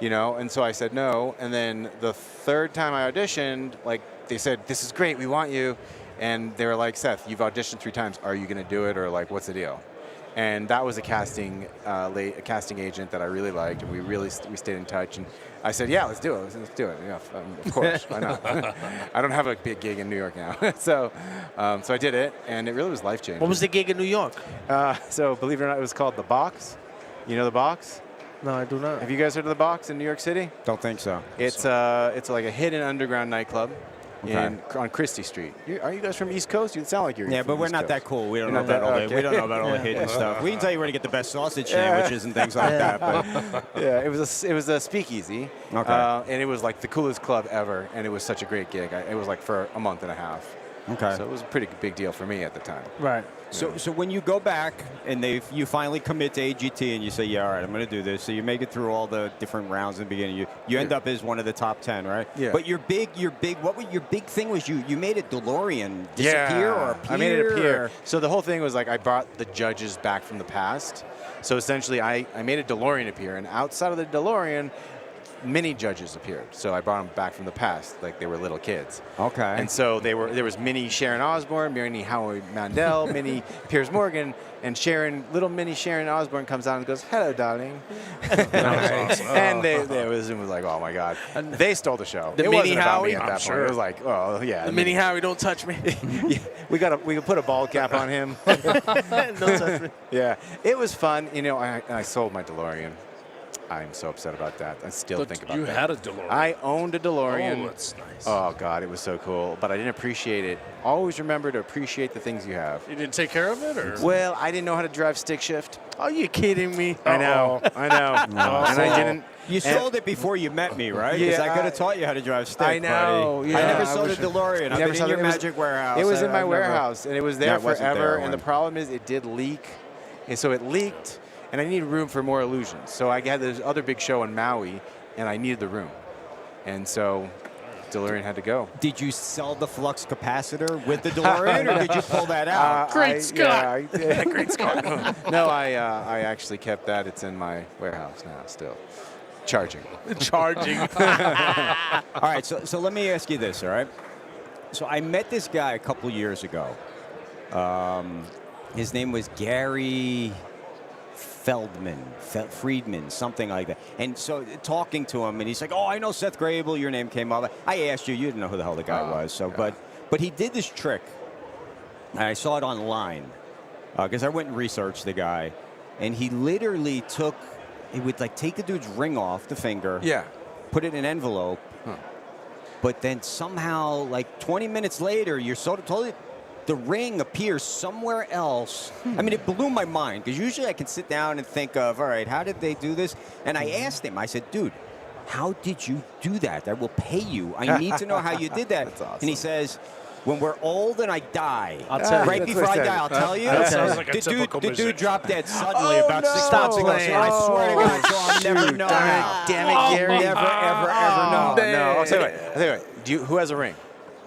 You know, and so I said no. And then the third time I auditioned, like they said, "This is great. We want you." And they were like, "Seth, you've auditioned 3 times. Are you going to do it, or like, what's the deal?" And that was a casting agent that I really liked, and we stayed in touch. And I said, "Yeah, let's do it. Let's do it." Yeah, of course, why not? I don't have a big gig in New York now, so I did it, and it really was life changing. What was the gig in New York? So believe it or not, it was called The Box. You know The Box? No, I do not. Have you guys heard of The Box in New York City? Don't think so. It's like a hidden underground nightclub Okay. on Christie Street. Are you guys from East Coast? You sound like you're. Yeah, from but we're East not that Coast. cool. We don't You're know not about all that- the, we don't know okay. about all the hidden stuff. We can tell you where to get the best sausage Yeah. sandwiches and things like that. But Yeah, it was a speakeasy. Okay. And it was like the coolest club ever, and it was such a great gig. It was like for a month and a half. okay. So it was a pretty big deal for me at the time. Right. So when you go back and you finally commit to AGT and you say, yeah, all right, I'm going to do this. So you make it through all the different rounds in the beginning. You end up as one of the top 10, right? Yeah. But your big, what was your big thing was you made a DeLorean disappear or appear? I made it appear. or- So the whole thing was like I brought the judges back from the past. So essentially I made a DeLorean appear, and outside of the DeLorean, mini judges appeared. So I brought them back from the past, like they were little kids. Okay. And so there was mini Sharon Osbourne, mini Howie Mandel, mini Piers Morgan, and little mini Sharon Osbourne comes out and goes, "Hello, darling." And it was like, oh my God, they stole the show. The it mini wasn't about me Howie? at I'm that point. sure. It was like, oh yeah, The mini Harry, don't touch me. yeah, we could put a ball cap on him. Don't touch me. Yeah, it was fun. You know, I sold my DeLorean. I'm so upset about that. I still But think about you that. had a DeLorean. I owned a DeLorean. Oh, that's nice. Oh God, it was so cool. But I didn't appreciate it. Always remember to appreciate the things you have. You didn't take care of it, or? Well, I didn't know how to drive stick shift. Are you kidding me? I know. And I didn't. You sold it before you met me, right? Because Yeah, I could have taught you how to drive stick, I know, buddy. yeah. I never I sold a wish- DeLorean. I've never been in sold your it. It was- magic warehouse. It was in my I've never- warehouse, and it was there No, it wasn't forever. there And when- the problem is, it did leak, and so it leaked, and I needed room for more illusions. So I had this other big show in Maui, and I needed the room, and so DeLorean had to go. Did you sell the flux capacitor with the DeLorean, or did you pull that out? Great Scott! Yeah, great Scott. No, I actually kept that. It's in my warehouse now, still charging. Charging. All right, so let me ask you this, all right? So I met this guy a couple years ago. His name was Gary Friedman, something like that. And so talking to him, and he's like, "Oh, I know Seth Grabel. Your name came up. I asked you. You didn't know who the hell the guy was. So, yeah. but he did this trick, and I saw it online because I went and researched the guy, and he literally he would like take the dude's ring off the finger, Yeah. put it in an envelope, but then somehow, like 20 minutes later, you're so totally. The ring appears somewhere else. I mean, it blew my mind because usually I can sit down and think of, all right, how did they do this? And I asked him, I said, dude, how did you do that? I will pay you. I need to know how you did that. That's awesome. And he says, when we're old and I die, I'll tell you. right That's before what I he die, said. I'll tell you. That sounds like a the typical dude musician. dropped dead suddenly Oh, about no. 6 Stop months ago. playing. So I swear to God, so I'll never Shoot, know. damn it, Gary. Never, ever know. No. I'll tell you what. Who has a ring?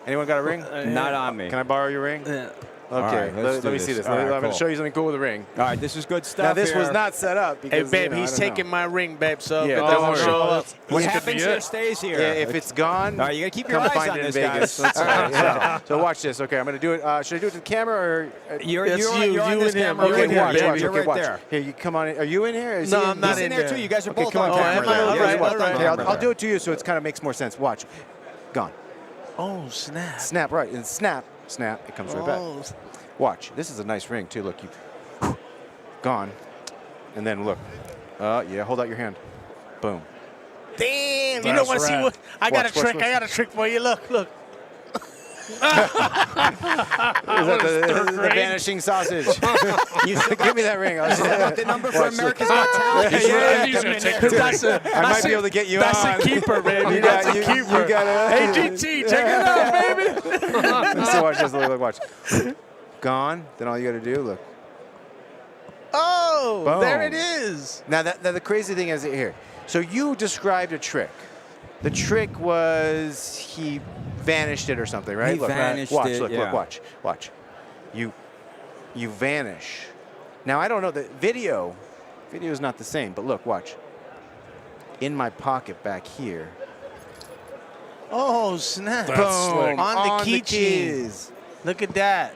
Anyone got a ring? Not on me. Can I borrow your ring? Yeah. Okay, right, let's do let me see this. this. All right, I'm going cool. to show you something cool with a ring. All right, this is good stuff. Now, this here. was not set up Hey, because, babe, you know, he's I don't taking know. my ring, babe, so Yeah, if it don't doesn't worry. show up. What This could happens be here it. stays here. Yeah, if it's gone, All right, you gotta keep your come eyes find on it in this, Vegas. guys. That's all right. Yeah. So watch this. Okay, I'm going to do it. Should I do it to the camera or? You're It's on, you, you're on you this and him. camera. You're You're in here, here, baby. baby. You're okay, right watch. there. Here, you come on in. Are you in here? Is No, he I'm not He's in in there there. too. You guys are Okay, both come on on camera. camera. am I? there. All Yeah, right, you're both all on right. Here, camera I'll there. do it to you so it kind of makes more sense. Watch. Gone. Oh, snap. Snap, right. And snap. It comes right back. Oh, Watch. This is a nice ring, too. Look, you gone. And then look. Yeah, hold out your hand. Boom. Damn. You know what? That's See right. what? I got a Watch, watch, trick. I got a trick for you. Look. Is that the vanishing sausage? Give me that ring. I'll The number for America's Got Talent. He's gonna take the I might be able to get you That's on. a keeper, baby. You That's got, a you, keeper. you got Hey, GT, check it out, baby. So watch this. Look, watch. Gone. Then all you got to do, look. Oh, Boom. there it is. Now, the crazy thing is here. So you described a trick. The trick was he vanished it or something, right? He Look, vanished watch, it, look, yeah. watch. You vanish. Now, I don't know. The video is not the same, but look, watch. In my pocket back here. Oh, snap. That's slick. On the keychain. keys. Look at that.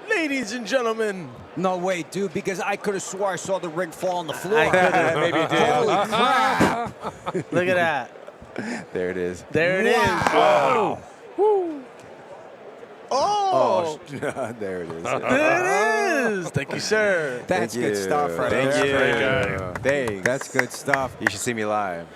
Ladies and gentlemen. No way, dude, because I could have swore I saw the ring fall on the floor. I could've. Maybe you did. Holy crap. Look at that. There it is. There it is. Wow. Woo. Oh. There it is. There it is. Thank you, sir. That's Thank good you. stuff right Thank there. you. Great guy. Thanks. That's good stuff. You should see me live.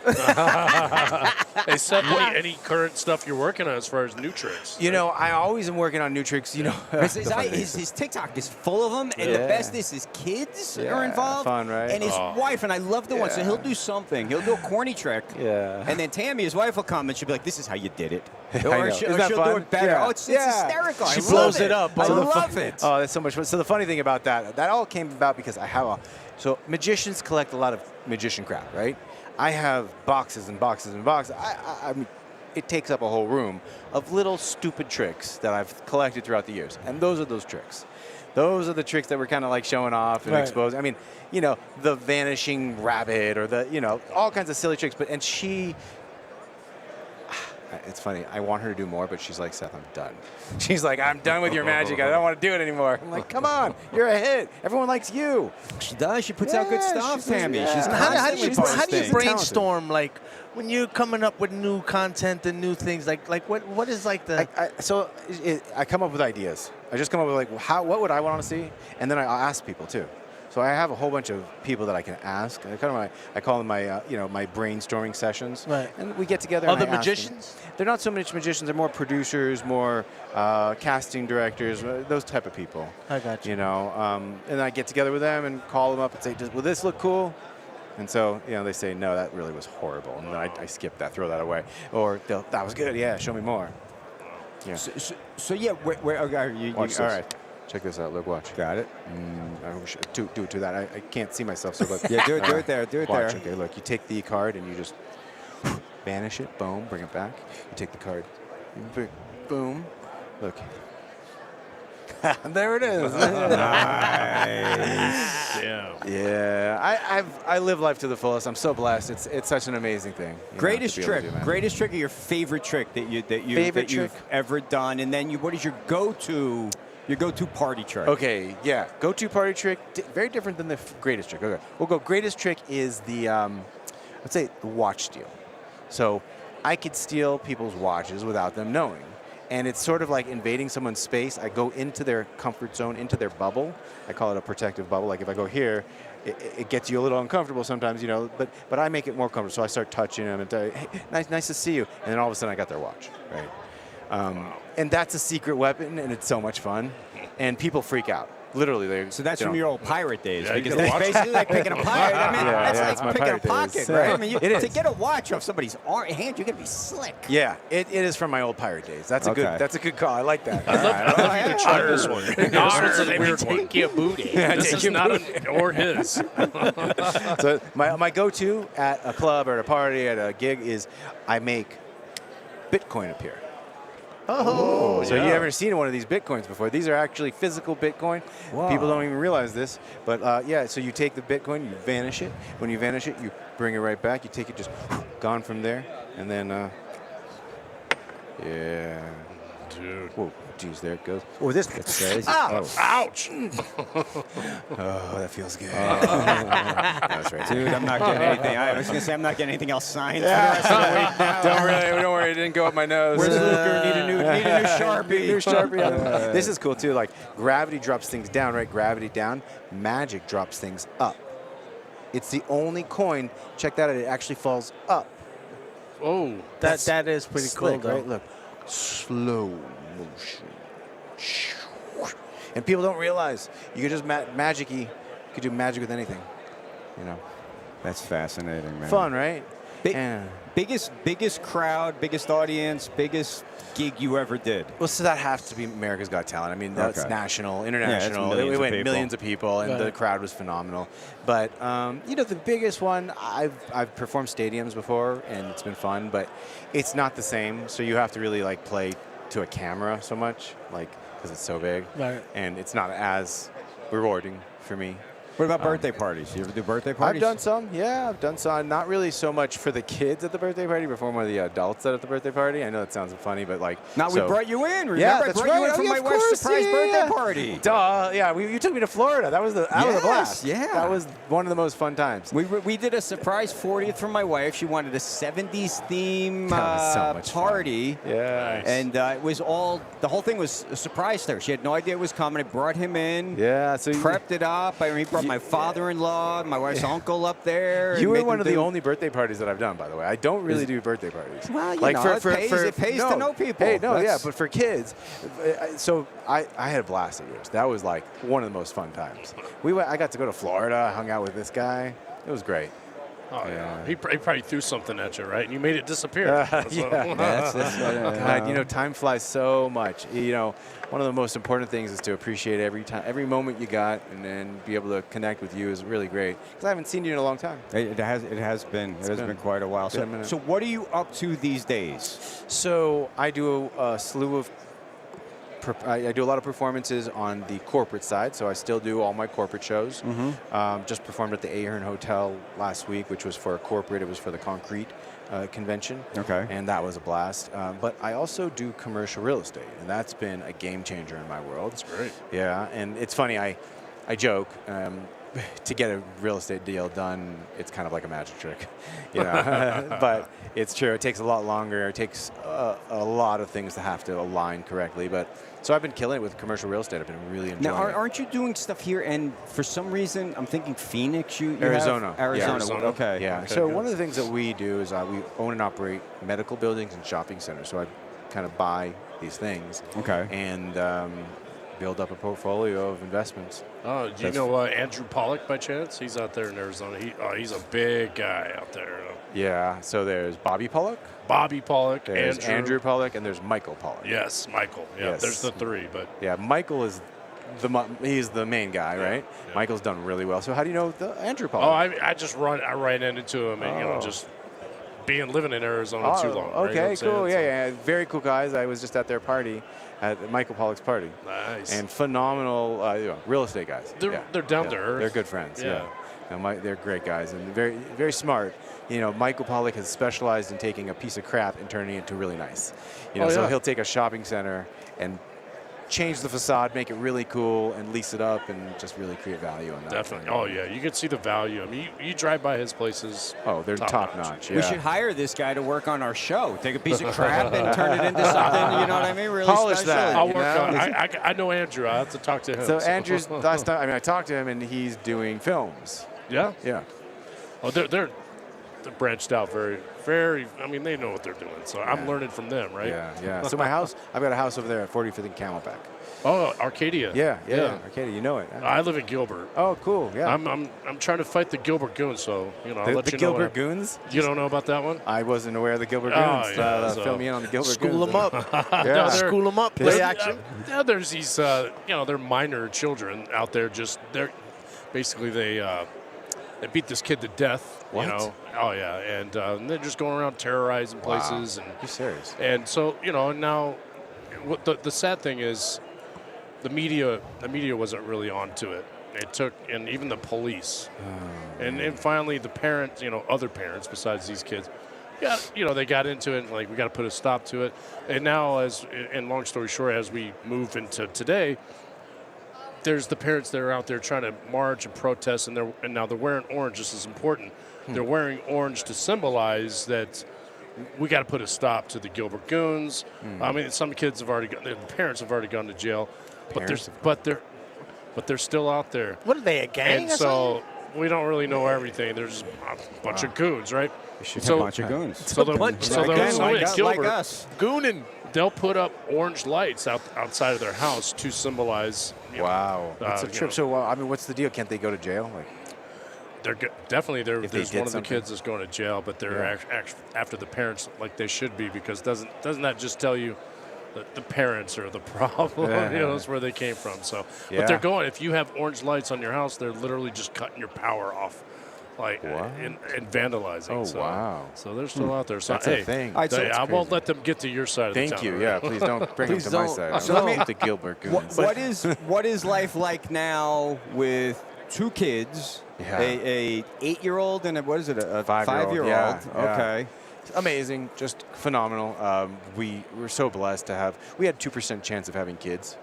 Hey, Seth, any current stuff you're working on as far as new tricks? You know, I always am working on new tricks. You know, His TikTok is full of them, and the Yeah. best is his kids Yeah, are involved. fun, right? And his wife, and I love the one. So Yeah. he'll do something. He'll do a corny trick. Yeah. And then Tammy, his wife, will come and she'll be like, "This is how you did it," I know. or she'll Isn't that do fun? it better. Yeah. Oh, it's Yeah. hysterical. She I love blows it up. I So the love it. Oh, that's so much fun. So the funny thing about that all came about because I have so magicians collect a lot of magician crap, right? I have boxes and boxes and boxes. I mean, it takes up a whole room of little stupid tricks that I've collected throughout the years. And those are those tricks. Those are the tricks that we're kind of like showing off and Right. exposing. I mean, you know, the vanishing rabbit or the, you know, all kinds of silly tricks. And she, it's funny. I want her to do more, but she's like, Seth, I'm done. She's like, I'm done with your magic. I don't want to do it anymore. I'm like, come on, you're a hit. Everyone likes you. She does. She puts out good Yeah, stuff, she's- Tammy. yeah. She's And How do constantly you posting. brainstorm like when you're coming up with new content and new things? Like what is like the I come up with ideas. I just come up with like, what would I want to see? And then I ask people too. So I have a whole bunch of people that I can ask. I call them my my brainstorming sessions. Right. And we get together. Other and I ask them. magicians? They're not so much magicians. They're more producers, more casting directors, those type of people. I got you. You know, and I get together with them and call them up and say, will this look cool? And so, you know, they say, no, that really was horrible. And then I skip that, throw that away. Or that was good. Yeah, show me more. Yeah. So yeah, where are you? Watch this. All right. Check this out. Look, watch. Got it. I wish, do it to that. I can't see myself, so look. Yeah, do it there. Do it Watch. there. Okay, look. You take the card and you just vanish it. Boom. Bring it back. You take the card. Boom. Look. There it is. Damn. Yeah. I live life to the fullest. I'm so blessed. It's such an amazing thing. you know, Greatest to be able to trick. do, man. Greatest trick, or your favorite trick that you've trick? ever done, and then what is your go-to party trick? Okay, yeah. Go-to party trick, very different than the greatest trick. Okay, we'll go. Greatest trick is the, let's say, the watch steal. So I could steal people's watches without them knowing. And it's sort of like invading someone's space. I go into their comfort zone, into their bubble. I call it a protective bubble. Like if I go here, it gets you a little uncomfortable sometimes, you know, but I make it more comfortable. So I start touching them and tell, hey, nice to see you. And then all of a sudden I got their watch, right? And that's a secret weapon, and it's so much fun. And people freak out. Literally, So that's from your old pirate days, Yeah, you because get a that's watch. basically like picking a pirate. I mean, Yeah, that's yeah, it's my like picking a pirate pocket, days. right? Yeah. I mean, It is. to get a watch off somebody's hand, you're gonna be slick. Yeah, it is from my old pirate days. That's Okay. a good call. I like that. I'd love you to try this one. This one's a Let me weird one. take your booty. This is not or his. So my go-to at a club or at a party, at a gig, is I make Bitcoin appear. Oh, So you ever seen one of these Bitcoins before? These are actually physical Bitcoin. Wow. People don't even realize this. But yeah, so you take the Bitcoin, you vanish it. When you vanish it, you bring it right back. You take it just gone from there. And then, yeah. Dude. Whoa, geez, there it goes. Oh, this. Crazy. Ouch. Oh, that feels good. That's right. Dude, I'm not getting anything. I was gonna say I'm not getting anything else signed for the rest of the week now. Don't worry, it didn't go up my nose. Where's Luker? Need a new Sharpie. New Sharpie. This is cool too. Like gravity drops things down, right? Gravity down. Magic drops things up. It's the only coin. Check that out. It actually falls up. That is pretty Slick, cool, though. right? Look, slow motion. And people don't realize you could just magic-y. You could do magic with anything. You know, That's fascinating, man. fun, right? Big- Yeah. Biggest crowd, biggest audience, biggest gig you ever did. Well, so that has to be America's Got Talent. I mean, that's Okay. national, international. millions It of went people. millions of people, and the Right. crowd was phenomenal. But you know, the biggest one, I've performed stadiums before, and it's been fun. But it's not the same. So you have to really like play to a camera so much, like because it's so big, Right. and it's not as rewarding for me. What about birthday parties? You ever do birthday parties? I've done some, yeah. I've done some. Not really so much for the kids at the birthday party, but for more of the adults at the birthday party. I know that sounds funny, but like. Now, we so- brought you in. Remember, Yeah, I that's brought you in right. for Oh, yeah, my of wife's course, surprise yeah. birthday party. Duh, yeah. You took me to Florida. That was a Yes, blast. yeah. That was one of the most fun times. We did a surprise 40th for my wife. She wanted a 70s theme That was so much fun. party. Yeah. And it was the whole thing was a surprise to her. She had no idea it was coming. I brought him in. Yeah. So Prepped it up. I mean, he brought my father-in-law, my wife's uncle up there. and you were made one them of the do- only birthday parties that I've done, by the way. I don't really do birthday parties. Well, you know, it pays to know people. Hey, no, yeah, That's- but for kids, so I had a blast at yours. That was like one of the most fun times. I got to go to Florida. I hung out with this guy. It was great. Oh, yeah. Yeah. He probably threw something at you, right? And you made it disappear. That's what- Yeah. That's God, you know, time flies so much. You know, one of the most important things is to appreciate every moment you got, and then be able to connect with you is really great. Because I haven't seen you in a long time. It has been quite a while. been a minute. So what are you up to these days? So I do a slew of. I do a lot of performances on the corporate side, so I still do all my corporate shows. Just performed at the Ahern Hotel last week, which was for a corporate. It was for the Concrete convention. Okay. And that was a blast. But I also do commercial real estate, and that's been a game changer in my world. That's great. Yeah, and it's funny. I joke. To get a real estate deal done, it's kind of like a magic trick, you know. But it's true. It takes a lot longer. It takes a lot of things to have to align correctly. But so I've been killing it with commercial real estate. I've been really enjoying Now, it. aren't you doing stuff here? And for some reason, I'm thinking Phoenix. You have- Arizona. Arizona. Yeah. Arizona. Okay. Yeah. Okay, So good. one of the things that we do is we own and operate medical buildings and shopping centers. So I kind of buy these things. Okay. And build up a portfolio of investments. Oh, do you know Andrew Pollock by chance? He's out there in Arizona. He's a big guy out there. Yeah. So there's Bobby Pollock, Bobby Pollock, there's Andrew Pollock, and there's Michael Pollock. Yes, Michael. Yeah, Yes. there's the three, but Yeah, Michael is he's the main guy, right? yeah. Michael's done really well. So how do you know the Andrew Pollock? I ran into him, and Oh. just living in Arizona too long. right? You know what Okay, I'm saying? cool. So- Yeah. Very cool guys. I was just at their party, at Michael Pollock's party. Nice. And phenomenal real estate guys. They're down to earth. They're good friends. Yeah. They're great guys and very, very smart. You know, Michael Pollock has specialized in taking a piece of crap and turning it into really nice. You know, Oh, so yeah. he'll take a shopping center and change the facade, make it really cool, and lease it up, and just really create value on that. Definitely. Oh yeah, you can see the value. I mean, you drive by his places. Oh, they're top notch. Yeah. We should hire this guy to work on our show. Take a piece of crap and turn it into something, you know what I mean? Really Polish special. that. I'll You work know? on it. I know Andrew. I have to talk to him. So Andrew's last time, I talked to him, and he's doing films. Yeah. Yeah. Oh, they're branched out very, very. I mean, they know what they're doing. So I'm learning from them, right? Yeah. So my house, I've got a house over there at 45th and Camelback. Oh, Arcadia. Yeah. Arcadia, you know it. I live in Gilbert. Oh, cool. Yeah. I'm trying to fight the Gilbert Goons, so I'll let the you Gilbert know. Goons? You don't know about that one? I wasn't aware of the Gilbert Oh, Goons. yeah, so- Fill me in on the Gilbert School Goons. them up. Yeah. they're- School them up. Play Yeah, action. yeah, there's these, they're minor children out there. They're basically they beat this kid to death. What? You know? Oh yeah, and they're just going around terrorizing places, You serious? and so now, what the sad thing is, the media wasn't really onto it. It took, and even the police, and finally the parents, other parents besides these kids. Yeah, they got into it, and we got to put a stop to it. And now, and long story short, as we move into today, there's the parents that are out there trying to march and protest, and now they're wearing orange. This is important. They're wearing orange to symbolize that we got to put a stop to the Gilbert Goons. I mean, some kids have already the parents have already gone to jail, but they're still out there. What are they, a gang And or so, we don't really know everything. There's a bunch of goons, right? We should have a bunch of goons. So they'll Again, like us. Goonin. they'll put up orange lights outside of their house to symbolize. Wow, it's a you trip. know. So, I mean, what's the deal? Can't they go to jail? Like, Definitely If they there's did one of the something. kids that's going to jail, but they're after the parents like they should be, because doesn't that just tell you that the parents are the problem? You know, it's where they came from. So, but they're going. If you have orange lights on your house, they're literally just cutting your power off, like and vandalizing. Oh, so, wow. So they're still out there. So That's hey, a thing. All right, so I won't let them get to your side of the Thank town. you. all Yeah, right? please don't bring them Please to my don't. side. So let me- the Gilbert goons. What is life like now with two kids, Yeah. a 8-year-old and a 5-year-old, 5-year-old? yeah, Okay. Amazing, just phenomenal. We were so blessed to have. We had 2% chance of having kids,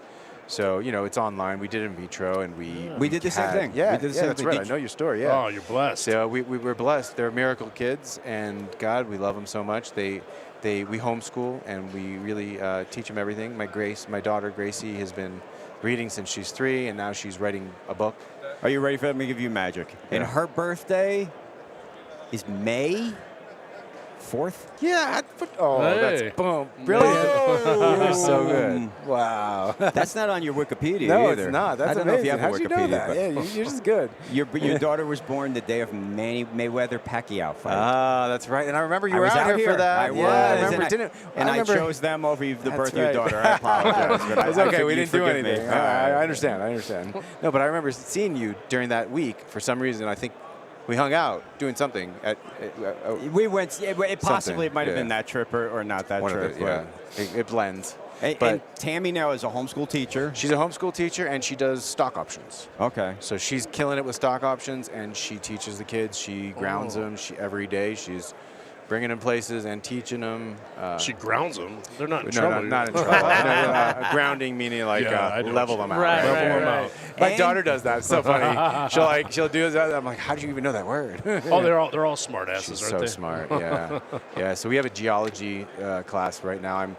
so you know it's online. We did in vitro, and We did the same thing. Yeah, We did the same that's thing. right. Did I know your story. Yeah. Oh, you're blessed. So we were blessed. They're miracle kids, and God, we love them so much. We homeschool, and we really teach them everything. My daughter Gracie has been reading since she's 3, and now she's writing a book. Are you ready for them to give you magic? And Yeah. her birthday is May 4th. Yeah. Oh, Hey. that's boom. Brilliant. You're so good. Wow. That's not on your Wikipedia No, either. it's not. That's I don't amazing. know if you have a How'd you know Wikipedia. that? but Yeah, you're just good. your daughter was born the day of Mayweather Pacquiao fight. Ah, that's right. And I remember you I were was out here for that. I yeah, was. I remember. And I remember. chose them over the That's birth of your right. daughter. I apologize. But It's I okay. figured We you'd didn't do forgive me. anything. I understand. No, but I remember seeing you during that week. For some reason, I think we hung out doing something at We went. It possibly Something, might have been yeah. that trip or not that one trip. of the. Yeah, it blends. And, But- and Tammy now is a homeschool teacher. She's a homeschool teacher, and she does stock options. Okay. So she's killing it with stock options, and she teaches the kids. She grounds them. Every day she's bringing them places and teaching them. She grounds them. They're not in No, trouble. not in trouble. Grounding meaning like Yeah, I know level what them you out. Right, Level right, them right. out. My And- daughter does that. It's so funny. She'll do that. I'm like, how do you even know that word? Oh, they're all smart asses, She's aren't so they? smart. Yeah, yeah. So we have a geology class right now. I'm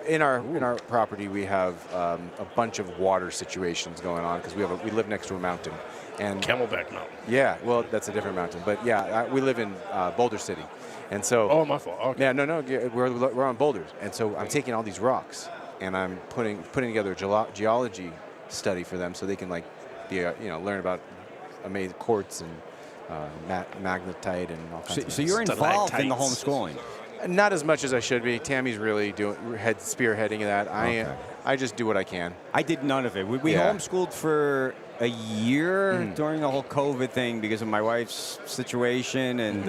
in our property. We have a bunch of water situations going on because we live next to a mountain, and Camelback Mountain. yeah, well, that's a different mountain. But yeah, we live in Boulder City, and so. Oh, my fault. Okay. Yeah, no, we're on boulders, and so I'm taking all these rocks, and I'm putting together a geology study for them, so they can learn about amazing quartz and magnetite and all kinds of So you're things. involved in the Stalactites. homeschooling. Not as much as I should be. Tammy's really spearheading that. Okay. I just do what I can. I did none of it. We Yeah. homeschooled for a year during the whole COVID thing because of my wife's situation, and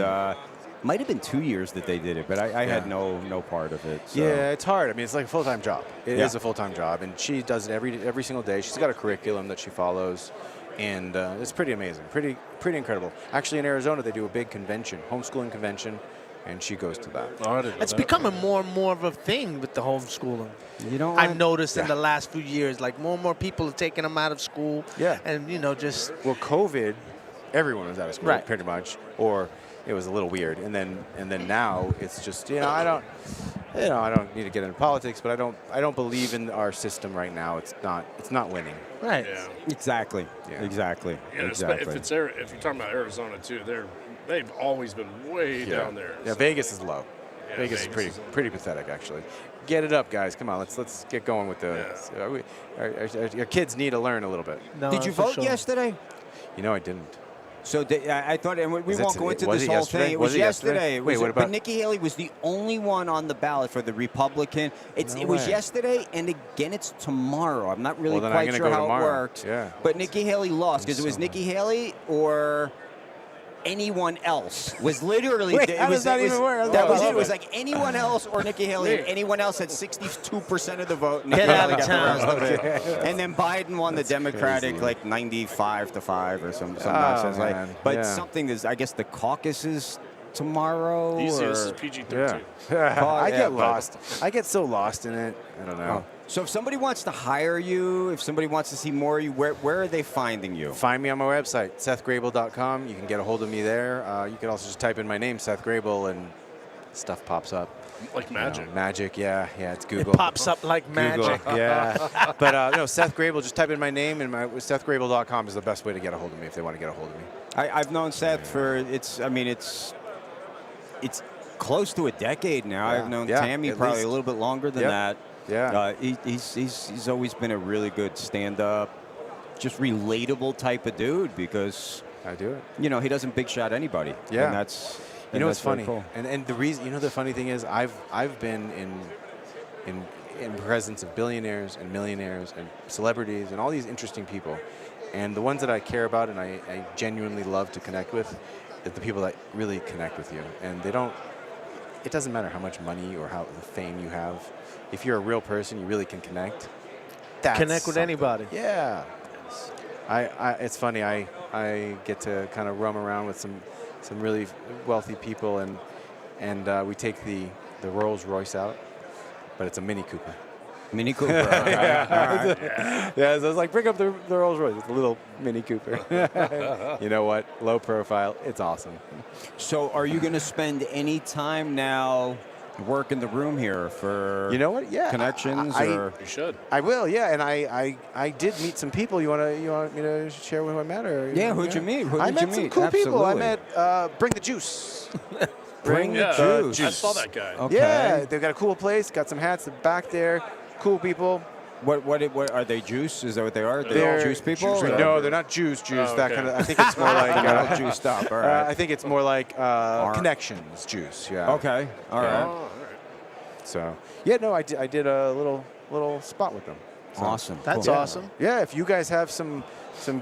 might have been 2 years that they did it, but I had no part of it. So. Yeah, it's hard. I mean, it's like a full-time job. It Yeah. is a full-time job, and she does it every single day. She's got a curriculum that she follows, and it's pretty amazing, pretty incredible. Actually, in Arizona, they do a big convention, homeschooling convention, and she goes to that. Oh, I didn't know It's that. becoming more and more of a thing with the homeschooling. You know, I've noticed in the last few years, like more and more people are taking them out of school. Yeah. And just Well, COVID, everyone was out of school Right. pretty much, or it was a little weird, and then now it's just I don't need to get into politics, but I don't believe in our system right now. It's not winning. right. Yeah. exactly, Yeah. exactly, Yeah, exactly. if you're talking about Arizona too, they've always been way down there. Yeah, So- Vegas is low. Yeah, Vegas is Vegas is low. pretty pathetic, actually. Get it up, guys. Come on, let's get going with the. Our kids need to learn a little bit. No, Did you for vote sure. yesterday? You know, I didn't. So I thought, and we Is it won't go into was this it whole yesterday? thing. It Was was it yesterday? yesterday. Wait, what about- But Nikki Haley was the only one on the ballot for the Republican. No It was way. yesterday, and again, it's tomorrow. I'm not really Well, then I'm quite gonna sure go how tomorrow. it worked. Yeah. But Nikki Haley lost because it was so Nikki Haley or anyone else. Was literally Wait, it how was, does that it was, even work? That I was it. love It was it. like anyone else or Nikki Haley. And anyone else had 62% of the vote. Get Nikki out Haley of got the town. rest of it. And then Biden won the Democratic crazy. like 95-5 or some nonsense. Like, man. but Yeah. something is, I guess, the caucus is tomorrow. Easy, this is or- PG-13. I yeah, get but- lost. I get so lost in it. I don't know. So if somebody wants to hire you, if somebody wants to see more of you, where are they finding you? Find me on my website, SethGrabel.com. You can get a hold of me there. You can also just type in my name, Seth Grabel, and stuff pops up. Like magic. Magic, yeah, it's Google. It pops up like Google, magic. yeah. But no, Seth Grabel, just type in my name, and SethGrabel.com is the best way to get a hold of me if they want to get a hold of me. I've known Seth for it's close to a decade now. Yeah, I've known yeah, Tammy at probably least. a little bit longer than that. Yeah. He's always been a really good stand-up, just relatable type of dude because I do it. he doesn't big shot anybody. Yeah. And that's You know what's very funny? cool. And the reason, the funny thing is, I've been in presence of billionaires and millionaires and celebrities and all these interesting people, and the ones that I care about and I genuinely love to connect with, is the people that really connect with you. And they don't. It doesn't matter how much money or how the fame you have. If you're a real person, you really can connect. That's Connect with something. anybody. Yeah. It's funny. I get to kind of roam around with some really wealthy people, and we take the Rolls Royce out, but it's a Mini Cooper. Mini Cooper. All right. Yeah, so I was like, bring up the Rolls Royce. It's a little Mini Cooper. You know what? Low profile. It's awesome. So are you going to spend any time now working the room here for You know what? Yeah. connections? You should. I will, yeah, and I did meet some people. You want me to share who I met? Or Yeah, who'd you meet? Who I did you met some meet? cool people. I Absolutely. met Bring the Juice. Bring the Yeah, juice. I saw that guy. Okay. Yeah, they've got a cool place. Got some hats back there. Cool people. What are they? Juice? Is that what they are? They're Juice people? juice or- No, they're not juice. Oh, That okay. kind of. I think it's more like They're all juiced up. All right. I think it's more like connections juice. Yeah. Okay. All right. Oh, all right. So yeah, no, I did a little spot with them. So, Awesome. That's Cool. awesome. Yeah, if you guys have some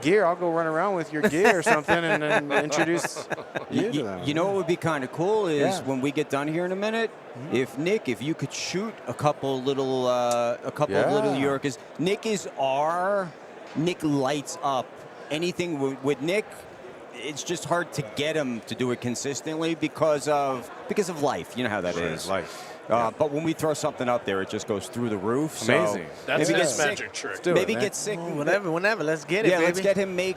gear, I'll go run around with your gear or something and introduce you to them. You know what would be kind of cool is Yeah. when we get done here in a minute, if you could shoot a couple little of little Yeah. Yorkers. Nick lights up anything with Nick. It's just hard to get him to do it consistently because of life. You know how that is. Life. But when we throw something up there, it just goes through the roof. So Amazing. That's maybe his get magic sick. trick. do it, Maybe man. get sick. Whenever. Let's get it, Yeah, baby. let's get him make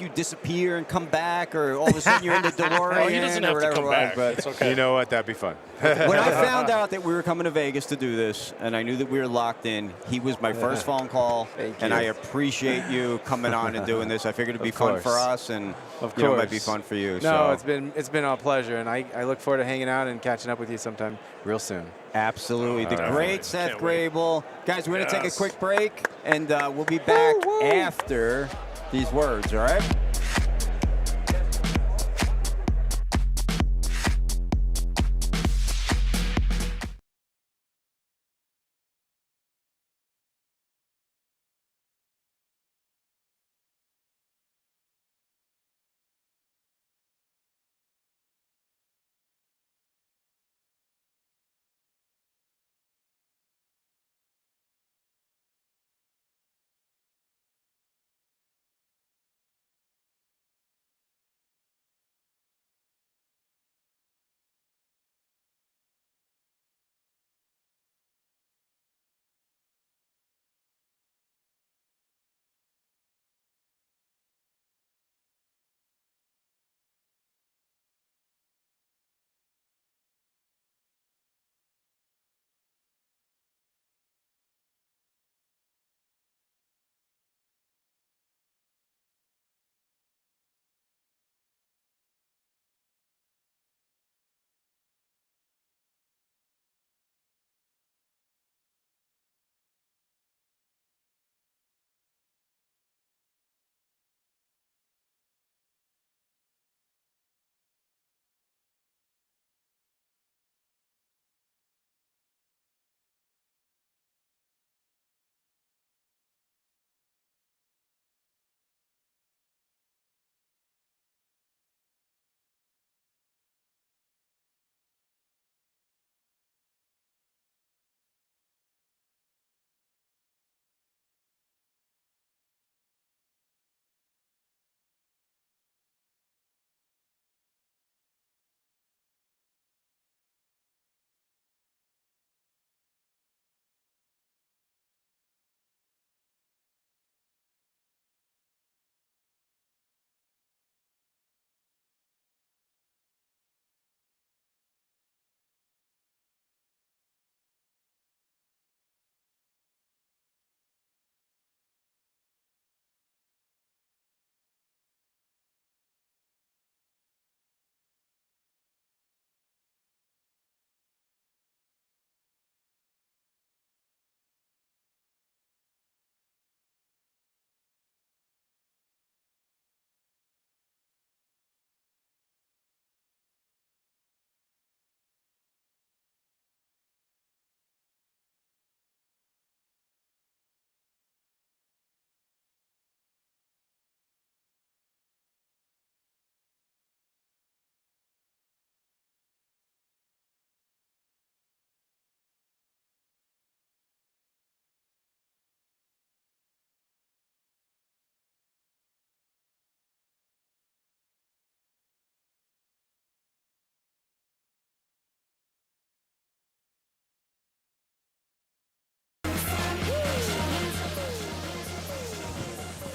you disappear and come back, or all of a sudden you're in the DeLorean. Oh, he doesn't or have to whatever come it was, back. but It's okay. You know what? That'd be fun. when I found out that we were coming to Vegas to do this, and I knew that we were locked in, he was my first phone call. Thank and you. I appreciate you coming on and doing this. I figured it'd be Of fun course. for us, and Of it might be course. fun for you. No, so. it's been a pleasure, and I look forward to hanging out and catching up with you sometime real soon. Absolutely. The Definitely. great Seth Can't wait. Grabel. Guys, we're going to take a Yes. quick break, and we'll be back after these words, all right?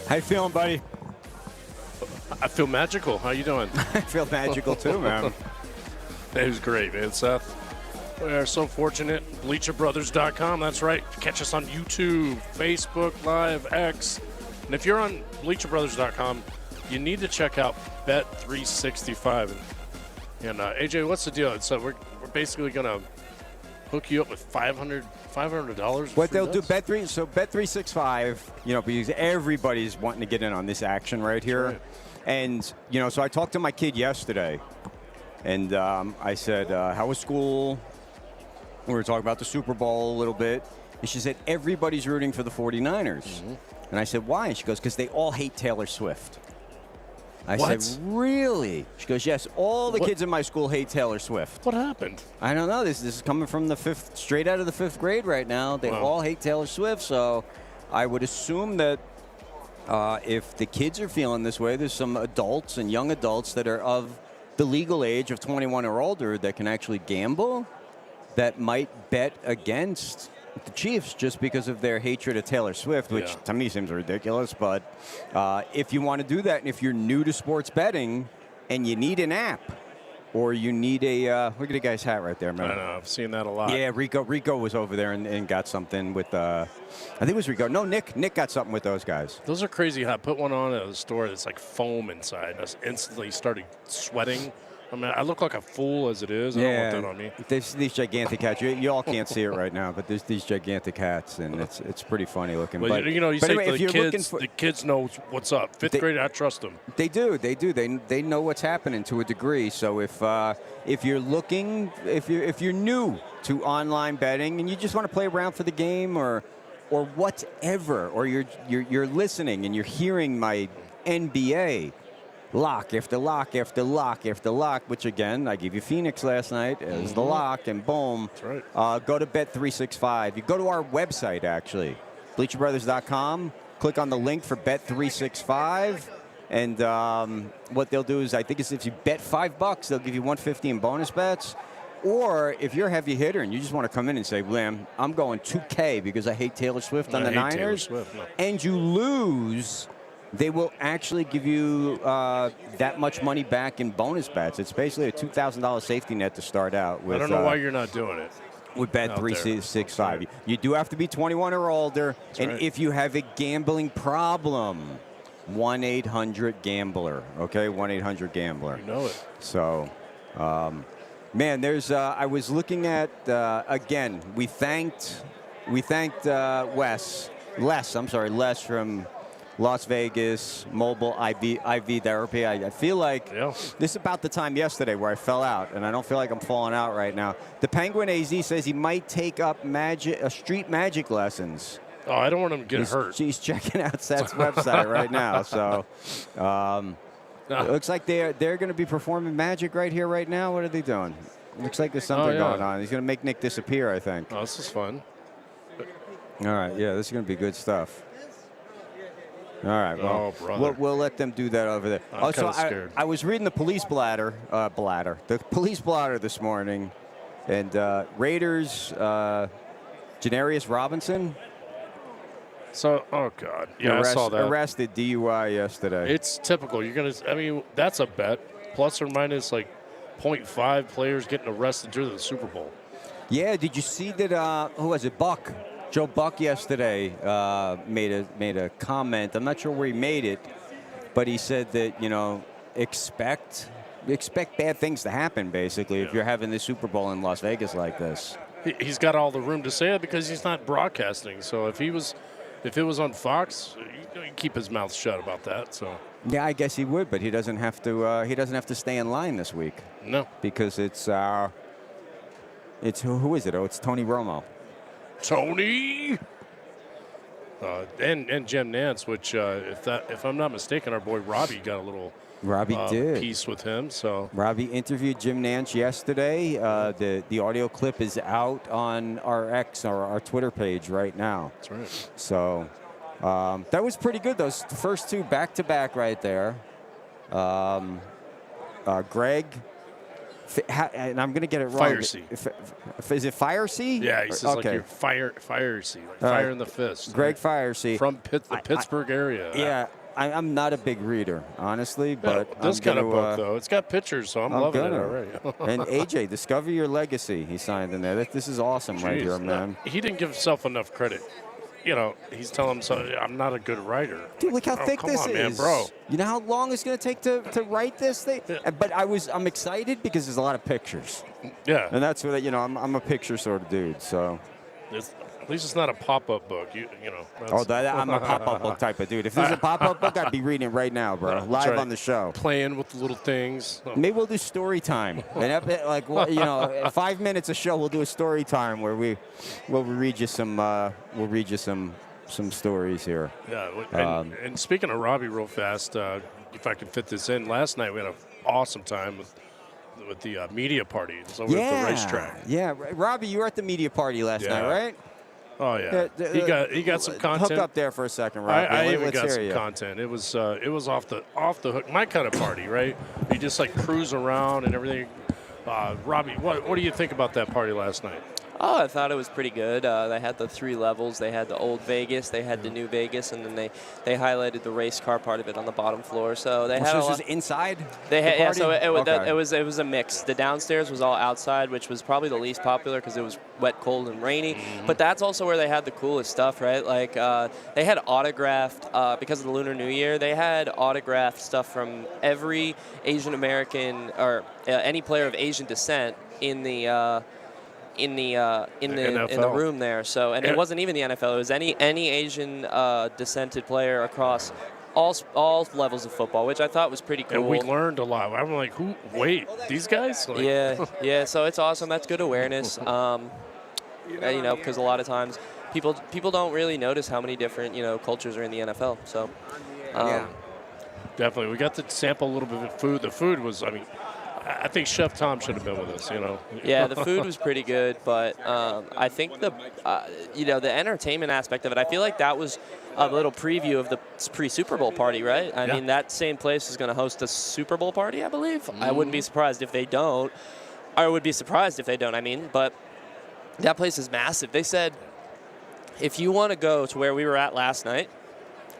How you feeling, buddy? I feel magical. How you doing? I feel magical too, man. It was great, man. Seth, we are so fortunate. BleacherBrothers.com. That's right. Catch us on YouTube, Facebook Live, X. And if you're on BleacherBrothers.com, you need to check out Bet365. And AJ, what's the deal? So we're basically gonna hook you up with $500. What they'll do, Bet365, you know, because everybody's wanting to get in on this action right here. Right. And, you know, so I talked to my kid yesterday, and I said, how was school? We were talking about the Super Bowl a little bit. And she said, everybody's rooting for the 49ers. Mm-hmm. And I said, why? And she goes, because they all hate Taylor Swift. I What? said, really? She goes, yes, all the What? kids in my school hate Taylor Swift. What happened? I don't know. This is coming from the straight out of the fifth grade right now. They Wow. all hate Taylor Swift, so I would assume that if the kids are feeling this way, there's some adults and young adults that are of the legal age of 21 or older that can actually gamble that might bet against the Chiefs just because of their hatred of Taylor Swift, which Yeah. to me seems ridiculous. But if you want to do that, and if you're new to sports betting and you need an app or you need a look at the guy's hat right there, I man. don't know. I've seen that a lot. Yeah, Rico was over there and got something with, I think it was Rico. No, Nick got something with those guys. Those are crazy. I put one on at the store that's like foam inside. I just instantly started sweating. I mean, I look like a fool as it is. I don't want that on me. There's these gigantic hats. You all can't see it right now, but there's these gigantic hats, and it's pretty funny looking. But, you know, you but say anyway, to if the you're looking kids, for, the kids know what's up. Fifth grade, I trust them. They do. They know what's happening to a degree. So if you're looking, if you're new to online betting and you just want to play around for the game or whatever, or you're listening and you're hearing my NBA lock after lock after lock after lock, which again I gave you Phoenix last night as the lock, and boom. That's right. Go to Bet365. You go to our website actually, BleacherBrothers.com. Click on the link for Bet365. And what they'll do is, I think, is if you bet $5, they'll give you $150 in bonus bets. Or if you're a heavy hitter and you just want to come in and say, Blam, I'm going 2K because I hate Taylor Swift on the hate Taylor Niners, Swift, no. and you lose, they will actually give you that much money back in bonus bets. It's basically a $2,000 safety net to start out with. I don't know why you're not doing it. With out Bet365. there. Right. You do have to be 21 or older. And right. if you have a gambling problem, 1-800-GAMBLER. Okay, 1-800-GAMBLER. You know it. So, man, there's. I was looking at again. We thanked Les from Las Vegas Mobile IV Therapy. I feel like this is about the time yesterday where I fell out, and I don't feel like I'm falling out right now. The Penguin AZ says he might take up street magic lessons. Oh, I don't want him to get hurt. He's checking out Seth's website right now. So it looks like they're going to be performing magic right here, right now. What are they doing? Looks like there's something going on. He's going to make Nick disappear, I think. Oh, this is fun. All right, yeah, this is going to be good stuff. All right, well, we'll let them do that over there. I'm kinda scared. I was reading the police the police blotter this morning, and Raiders, Janarius Robinson. So, oh God, yeah, I saw that. Arrested DUI yesterday. It's typical. I mean, that's a bet. Plus or minus like 0.5 players getting arrested during the Super Bowl. Yeah, did you see that? Who was it? Joe Buck yesterday made a comment. I'm not sure where he made it, but he said that expect bad things to happen. Basically, if you're having the Super Bowl in Las Vegas like this, he's got all the room to say it because he's not broadcasting. So if it was on Fox, he'd keep his mouth shut about that. So yeah, I guess he would, but he doesn't have to. He doesn't have to stay in line this week. No, because it's who is it? Oh, it's Tony Romo. Tony and Jim Nantz, which if I'm not mistaken, our boy Robbie got a little piece with him. So Robbie interviewed Jim Nantz yesterday. The audio clip is out on our X or our Twitter page right now. That's right. So that was pretty good. Those first two back to back right there. Greg And I'm going to get it wrong. Fire Sea. Is it Fire Sea? Yeah, he says like okay. you're fire sea, like fire in the fist. Greg Fire Sea. From the Pittsburgh area. Yeah, I'm not a big reader, honestly, but this I'm kind of gonna, book though, it's got pictures, so I'm loving it already. And AJ, Discover Your Legacy, he signed in there. This is awesome right here, man. He didn't give himself enough credit. You know, he's telling himself, I'm not a good writer. Dude, look how thick this is. Man, bro. You know how long it's going to take to write this thing? Yeah. But I'm excited because there's a lot of pictures. Yeah. And that's what, I'm a picture sort of dude, so. At least it's not a pop-up book. You know. I'm a pop-up book type of dude. If there's a pop-up book, I'd be reading it right now, bro. Live right. on the show. Playing with the little things. Maybe we'll do story time. And 5 minutes a show, we'll do a story time where we'll read you some stories here. Yeah. And speaking of Robbie, real fast, if I can fit this in, last night we had an awesome time with the media party. It was over at the racetrack. Yeah, Robbie, you were at the media party last night, right? Oh yeah, he got some content. Hook up there for a second, Robbie. I even Let's got hear some you. content. It was off the hook, my kind of party, right? You just like cruise around and everything. Robbie, what do you think about that party last night? Oh, I thought it was pretty good. They had the 3 levels. They had the old Vegas, they had the new Vegas, and then they highlighted the race car part of it on the bottom floor. So they had this is inside. They had, the party? so Okay. it was a mix. The downstairs was all outside, which was probably the least popular because it was wet, cold, and rainy. But that's also where they had the coolest stuff, right? Like they had autographed because of the Lunar New Year. They had autographed stuff from every Asian American or any player of Asian descent in the room there. So, and it wasn't even the NFL. It was any Asian descended player across all levels of football, which I thought was pretty cool. And we learned a lot. I'm like, wait, these guys? Like, yeah. So it's awesome. That's good awareness. Because a lot of times people don't really notice how many different cultures are in the NFL. So. Definitely. We got to sample a little bit of food. The food was, I think Chef Tom should have been with us, Yeah, the food was pretty good, but I think the entertainment aspect of it, I feel like that was a little preview of the pre-Super Bowl party, right? I mean, that same place is going to host a Super Bowl party, I believe. I wouldn't be surprised if they don't. I would be surprised if they don't, but that place is massive. They said if you want to go to where we were at last night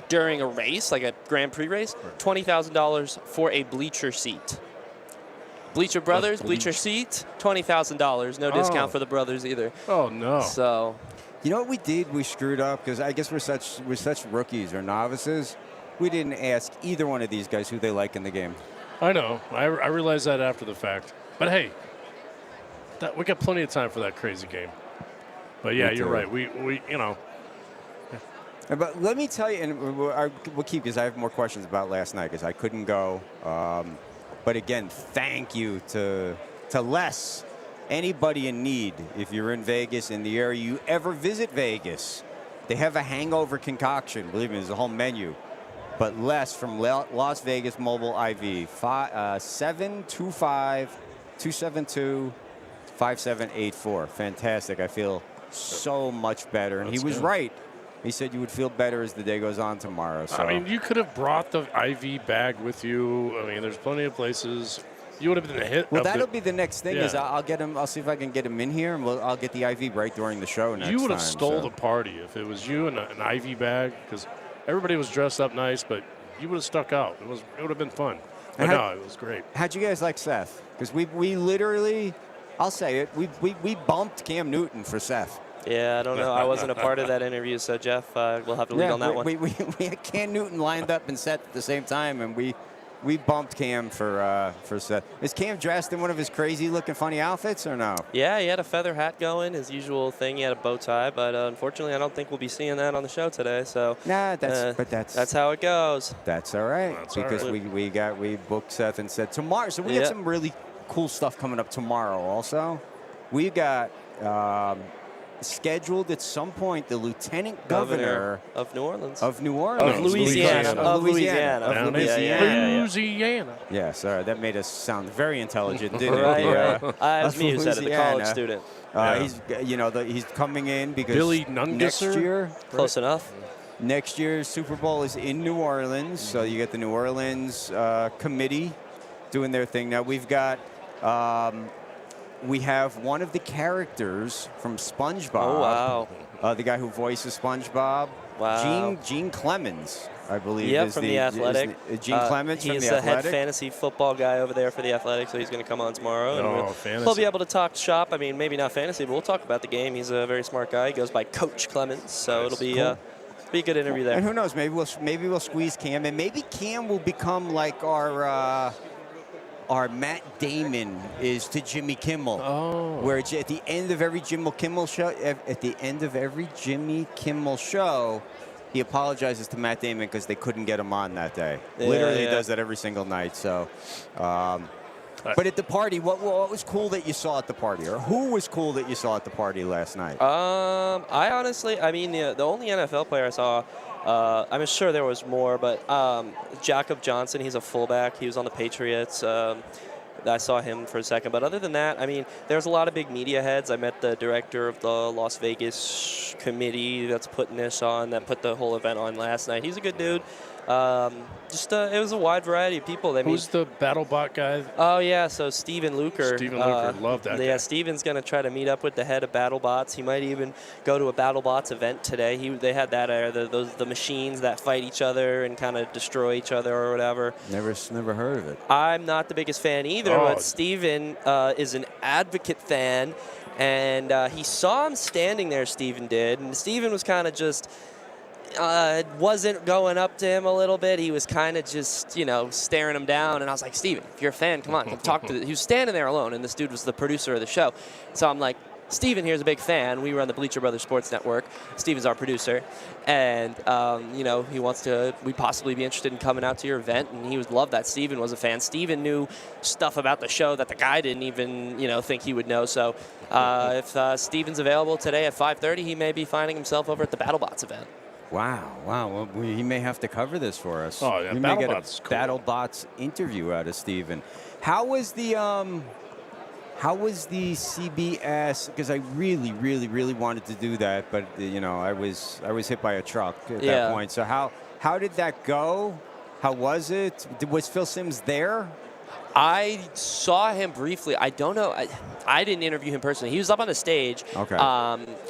during a race, like a Grand Prix race, $20,000 for a bleacher seat. Bleacher Brothers, bleacher seats, $20,000. No discount for the brothers either. Oh no! So, you know what we did? We screwed up because I guess we're such rookies or novices. We didn't ask either one of these guys who they like in the game. I know. I realized that after the fact. But hey, we got plenty of time for that crazy game. But yeah, you're right. We But let me tell you, and we'll keep because I have more questions about last night because I couldn't go. But again, thank you to Les. Anybody in need, if you're in Vegas, in the area, you ever visit Vegas, they have a hangover concoction. Believe me, there's a whole menu. But Les from Las Vegas Mobile IV, 725-272-5784. Fantastic. I feel so much better. And he was right. He said you would feel better as the day goes on tomorrow. So. you could have brought the IV bag with you. There's plenty of places. You would have been a hit. Well, that'll be the next thing. Is I'll get him. I'll see if I can get him in here, and I'll get the IV right during the show next time. You would have stole the party if it was you and an IV bag because everybody was dressed up nice, but you would have stuck out. It would have been fun. But no, it was great. How'd you guys like Seth? Because we literally, I'll say it, we bumped Cam Newton for Seth. Yeah, I don't know. I wasn't a part of that interview, so Jeff, we'll have to lead on that one. We had Cam Newton lined up and Seth at the same time, and we bumped Cam for Seth. Is Cam dressed in one of his crazy-looking, funny outfits, or no? Yeah, he had a feather hat going, his usual thing. He had a bow tie, but unfortunately, I don't think we'll be seeing that on the show today. So nah, that's how it goes. That's all right because we booked Seth and said tomorrow. So we got some really cool stuff coming up tomorrow. Also, we got. Scheduled at some point the Lieutenant Governor of New Orleans. Of Louisiana. Yeah, sorry, that made us sound very intelligent, didn't it? Right. As me who said it, the college student. He's coming in because Billy next year. Close enough. Next year's Super Bowl is in New Orleans, so you get the New Orleans committee doing their thing. Now we've got We have one of the characters from SpongeBob. Oh, wow. The guy who voices SpongeBob. Wow. Gene Clemens, I believe. Yep, is from the Athletic. Gene Clemens from the He's the head Athletic. fantasy football guy over there for the Athletic, so he's going to come on tomorrow. And we'll fantasy. be able to talk shop. I mean, maybe not fantasy, but we'll talk about the game. He's a very smart guy. He goes by Coach Clemens, so Nice. it'll be be a good interview there. And who knows? Maybe we'll squeeze Cam, and maybe Cam will become like our Matt Damon is to Jimmy Kimmel. Oh. Where it's at the end of every Jimmy Kimmel show, he apologizes to Matt Damon because they couldn't get him on that day. Yeah, Literally yeah. does that every single night. So, but at the party, what was cool that you saw at the party, or who was cool that you saw at the party last night? I honestly, I mean, the only NFL player I saw, I'm sure there was more, but Jacob Johnson, he's a fullback. He was on the Patriots. I saw him for a second. But other than that, I mean, there's a lot of big media heads. I met the director of the Las Vegas committee that's putting this on, that put the whole event on last night. He's a good dude. It was a wide variety of people. Who's the BattleBot guy? Oh, yeah, so Steven Luker. Steven Luker, love that Yeah, guy. Steven's going to try to meet up with the head of BattleBots. He might even go to a BattleBots event today. They had that, the machines that fight each other and kind of destroy each other or whatever. Never heard of it. I'm not the biggest fan either, but Steven is an advocate fan, and he saw him standing there, Steven did, and Steven was kind of just... wasn't going up to him a little bit. He was kind of just, staring him down. And I was like, Steven, if you're a fan, come on, come talk to He was standing there alone, and this dude was the producer of the show. So I'm like, Steven here's a big fan. We run the Bleacher Brothers Sports Network. Steven's our producer. And, he wants to, we'd possibly be interested in coming out to your event. And he would love that. Steven was a fan. Steven knew stuff about the show that the guy didn't even, think he would know. So if Steven's available today at 5:30, he may be finding himself over at the BattleBots event. Wow. Well, he may have to cover this for us. Oh, yeah, we may get a BattleBots is cool. BattleBots interview out of Steven. How was the CBS? Because I really, really, really wanted to do that, but I was hit by a truck at that point. So how did that go? How was it? Was Phil Simms there? I saw him briefly. I don't know. I didn't interview him personally. He was up on the stage. Okay.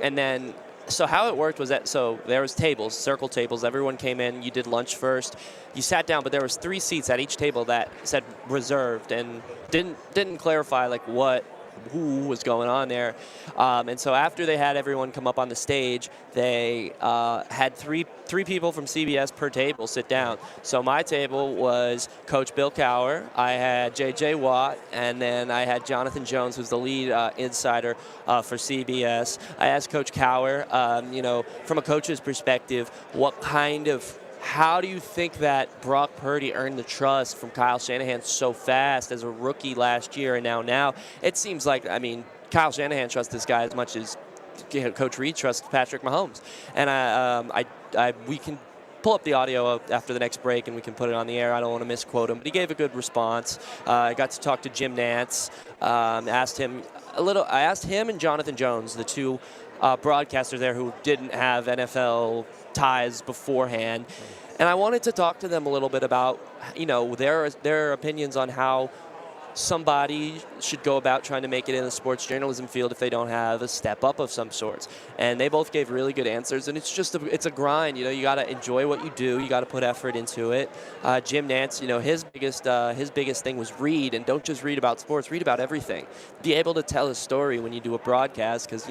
And then, so how it worked was that, so there was tables, circle tables. Everyone came in. You did lunch first. You sat down, but there was 3 seats at each table that said reserved and didn't clarify who was going on there. And so after they had everyone come up on the stage, they had three people from CBS per table sit down. So my table was Coach Bill Cowher, I had J.J. Watt, and then I had Jonathan Jones, who's the lead insider for CBS. I asked Coach Cowher, from a coach's perspective, how do you think that Brock Purdy earned the trust from Kyle Shanahan so fast as a rookie last year and now? It seems like, Kyle Shanahan trusts this guy as much as Coach Reid trusts Patrick Mahomes. And we can pull up the audio after the next break and we can put it on the air. I don't want to misquote him, but he gave a good response. I got to talk to Jim Nantz. I asked him and Jonathan Jones, the two broadcasters there who didn't have NFL ties beforehand. And I wanted to talk to them a little bit about, their opinions on how somebody should go about trying to make it in the sports journalism field if they don't have a step up of some sorts. And they both gave really good answers. And it's a grind. You got to enjoy what you do. You got to put effort into it. Jim Nantz, his biggest thing was read, and don't just read about sports. Read about everything. Be able to tell a story when you do a broadcast, because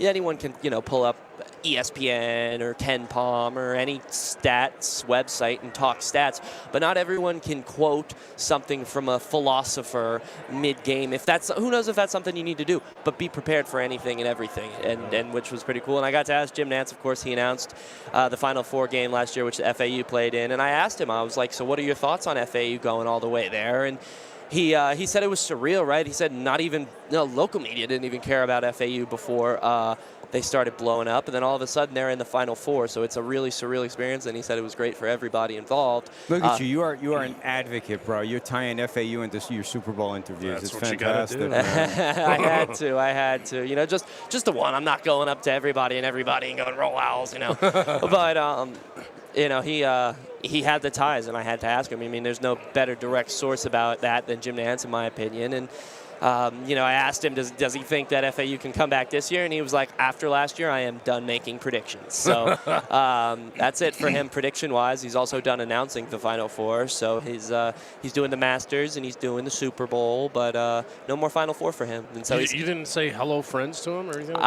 anyone can pull up ESPN or Ken Palm or any stats website and talk stats, but not everyone can quote something from a philosopher mid-game. Who knows if that's something you need to do, but be prepared for anything and everything, and which was pretty cool. And I got to ask Jim Nantz, of course. He announced the Final Four game last year, which the FAU played in, and I asked him, I was like, so what are your thoughts on FAU going all the way there? And he said it was surreal, right? He said not even local media didn't even care about FAU before they started blowing up, and then all of a sudden they're in the Final Four. So it's a really surreal experience, and he said it was great for everybty involved. Look at you. You are an advocate, bro. You're tying FAU into your Super Bowl interviews. That's it's what fantastic. you gotta do. I had to. Just the one. I'm not going up to everybody and going roll owls, But he had the ties, and I had to ask him. There's no better direct source about that than Jim Nantz, in my opinion. And I asked him, does he think that FAU can come back this year? And he was like, after last year, I am done making predictions. So that's it for him prediction-wise. He's also done announcing the Final Four. So he's doing the Masters and he's doing the Super Bowl, but no more Final Four for him. And so you didn't say hello, friends, to him or anything like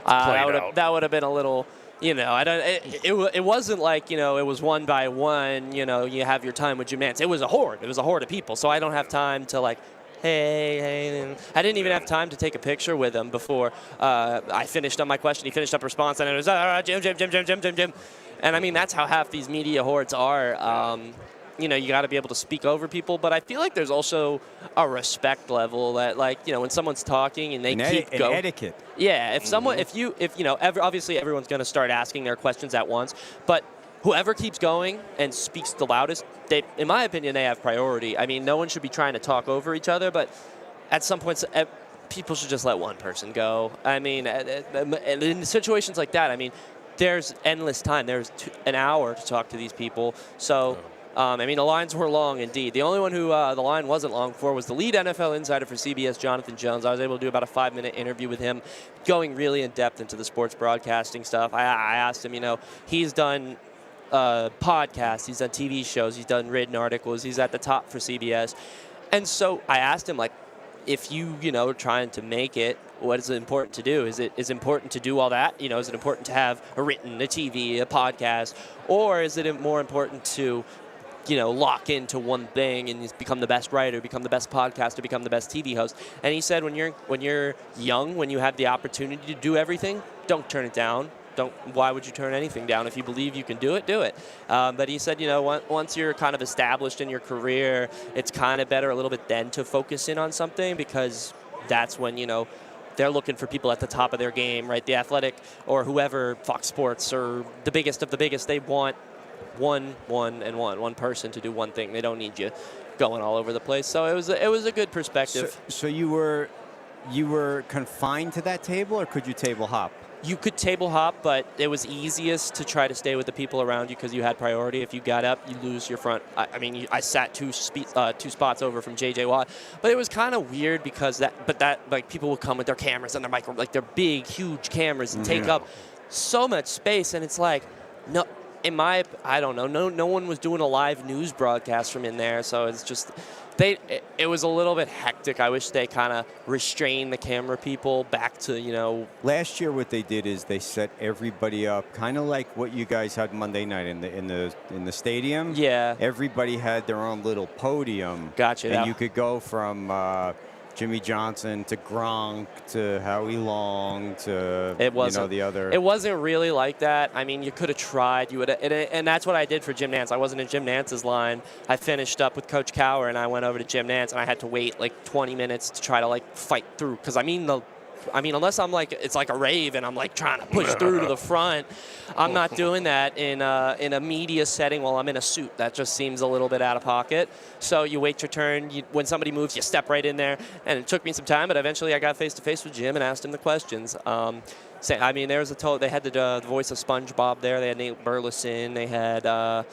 that would have been a little. It wasn't like, it was one by one, you have your time with Jim Nantz. It was a horde. It was a horde of people. So I don't have time to like, hey. I didn't even have time to take a picture with him before I finished up my question. He finished up response, and it was, Jim. And I mean, that's how half these media hordes are. You got to be able to speak over people, but I feel like there's also a respect level that, like, when someone's talking and they keep going. Etiquette. Yeah, if obviously everyone's going to start asking their questions at once, but whoever keeps going and speaks the loudest, in my opinion, they have priority. I mean, no one should be trying to talk over each other, but at some points, people should just let one person go. I mean, in situations like that, I mean, there's endless time. There's an hour to talk to these people, so. The lines were long indeed. The only one who the line wasn't long for was the lead NFL insider for CBS, Jonathan Jones. I was able to do about a 5-minute interview with him, going really in depth into the sports broadcasting stuff. I asked him, he's done podcasts, he's done TV shows, he's done written articles, he's at the top for CBS. And so I asked him, like, if you trying to make it, what is it important to do? Is it important to do all that? Is it important to have a written, a TV, a podcast, or is it more important to lock into one thing and become the best writer, become the best podcaster, become the best TV host? And he said, when you're young, when you have the opportunity to do everything, don't turn it down. Why would you turn anything down? If you believe you can do it, do it. But he said, once you're kind of established in your career, it's kind of better a little bit then to focus in on something, because that's when, they're looking for people at the top of their game, right? The Athletic or whoever, Fox Sports or the biggest of the biggest, they want one person to do one thing. They don't need you going all over the place. So it was a good perspective. So you were confined to that table, or could you table hop? You could table hop, but it was easiest to try to stay with the people around you because you had priority. If you got up, you lose your front. I sat two spots over from J.J. Watt, but it was kind of weird because people would come with their cameras and their micro, like their big, huge cameras, and take up so much space, and it's like, no. I don't know. No one was doing a live news broadcast from in there, so it's just it was a little bit hectic. I wish they kind of restrained the camera people back to Last year, what they did is they set everybody up, kind of like what you guys had Monday night in the stadium. Yeah. Everybody had their own little podium. Gotcha. And you could go from Jimmy Johnson to Gronk to Howie Long to the other. It wasn't really like that. I mean, you could have tried. You would, and that's what I did for Jim Nantz. I wasn't in Jim Nantz's line. I finished up with Coach Cower, and I went over to Jim Nantz, and I had to wait like 20 minutes to try to fight through. Because unless I'm it's like a rave and I'm trying to push through to the front, I'm not doing that in a media setting while I'm in a suit. That just seems a little bit out of pocket. So you wait your turn. When somebody moves, you step right in there. And it took me some time, but eventually I got face to face with Jim and asked him the questions. They had the voice of SpongeBob there. They had Nate Burleson. They had Dylan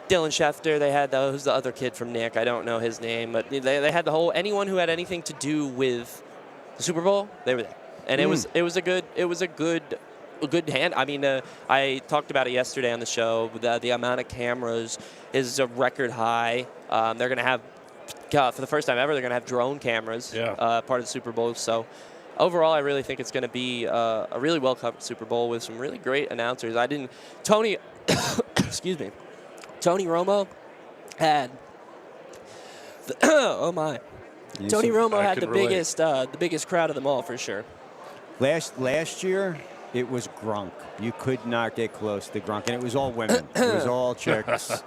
Schefter. They had who's the other kid from Nick? I don't know his name, but they had anyone who had anything to do with the Super Bowl, they were there, and it was a good hand. I mean, I talked about it yesterday on the show. The amount of cameras is a record high. They're going to have, for the first time ever, they're going to have drone cameras. Part of the Super Bowl. So overall, I really think it's going to be a really well covered Super Bowl with some really great announcers. Tony Romo had. Oh my. Tony Romo had the biggest crowd of them all for sure. Last year, it was Gronk. You could not get close to Gronk, and it was all women. It was all chicks.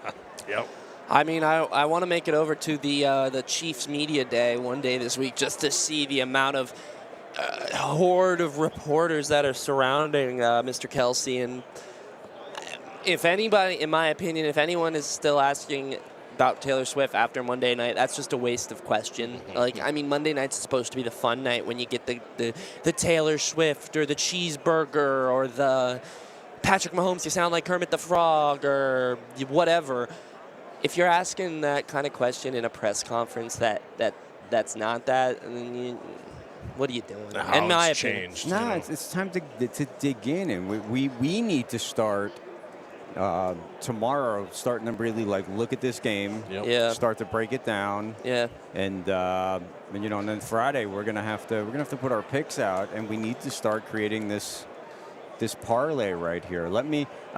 Yep. I mean, I want to make it over to the Chiefs media day one day this week just to see the amount of horde of reporters that are surrounding Mr. Kelsey. And if anybody, in my opinion, if anyone is still asking about Taylor Swift after Monday night, that's just a waste of question. Monday night's supposed to be the fun night when you get the Taylor Swift or the cheeseburger or the Patrick Mahomes, you sound like Kermit the Frog or whatever. if you're asking that kind of question in a press conference that's not that, then what are you doing? How In my it's opinion. changed. No, you know? it's time to dig in, and we need to start tomorrow, starting to really look at this game, Yep. Yeah. start to break it down, Yeah. and then Friday we're gonna have to put our picks out, and we need to start creating this parlay right here. I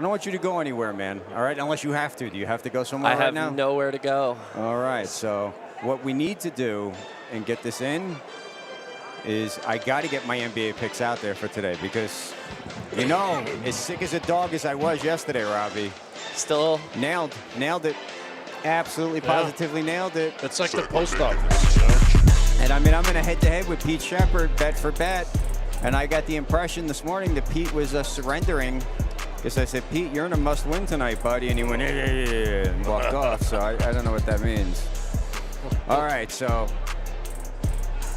don't want you to go anywhere, man. All right, unless you have to. Do you have to go somewhere I right have now? nowhere to go. All right, so what we need to do and get this in is I got to get my NBA picks out there for today because, as sick as a dog as I was yesterday, Robbie, Still, nailed it. Absolutely, positively nailed it. It's like the post office. You know? And I'm in a head-to-head with Pete Shepard, bet for bet. And I got the impression this morning that Pete was surrendering because I said, Pete, you're in a must-win tonight, buddy. And he went, and walked off. So I don't know what that means. All right, so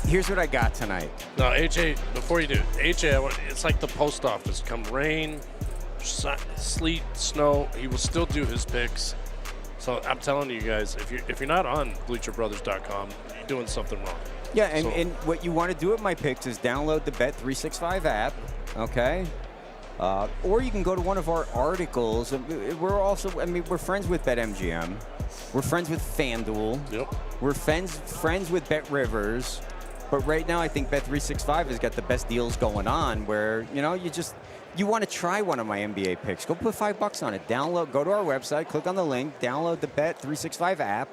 here's what I got tonight. No, AJ, before you do, AJ, it's like the post office. Come rain, sleet, snow, he will still do his picks. So I'm telling you guys, if you're not on BleacherBrothers.com, you're doing something wrong. Yeah, and what you want to do with my picks is download the Bet365 app, okay? Or you can go to one of our articles. We're friends with BetMGM. We're friends with FanDuel. Yep. We're friends with BetRivers. But right now, I think Bet365 has got the best deals going on where, you want to try one of my NBA picks. Go put $5 on it. Go to our website, click on the link, download the Bet365 app,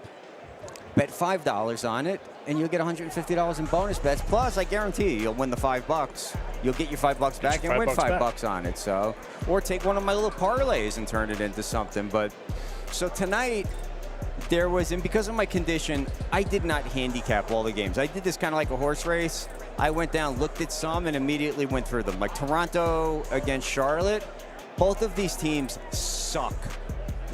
bet $5 on it, and you'll get $150 in bonus bets. Plus, I guarantee you'll win the $5. You'll get your $5 back and win $5 on it. So, or take one of my little parlays and turn it into something. But so tonight, and because of my condition, I did not handicap all the games. I did this kind of like a horse race. I went down, looked at some, and immediately went through them. Like Toronto against Charlotte, both of these teams suck.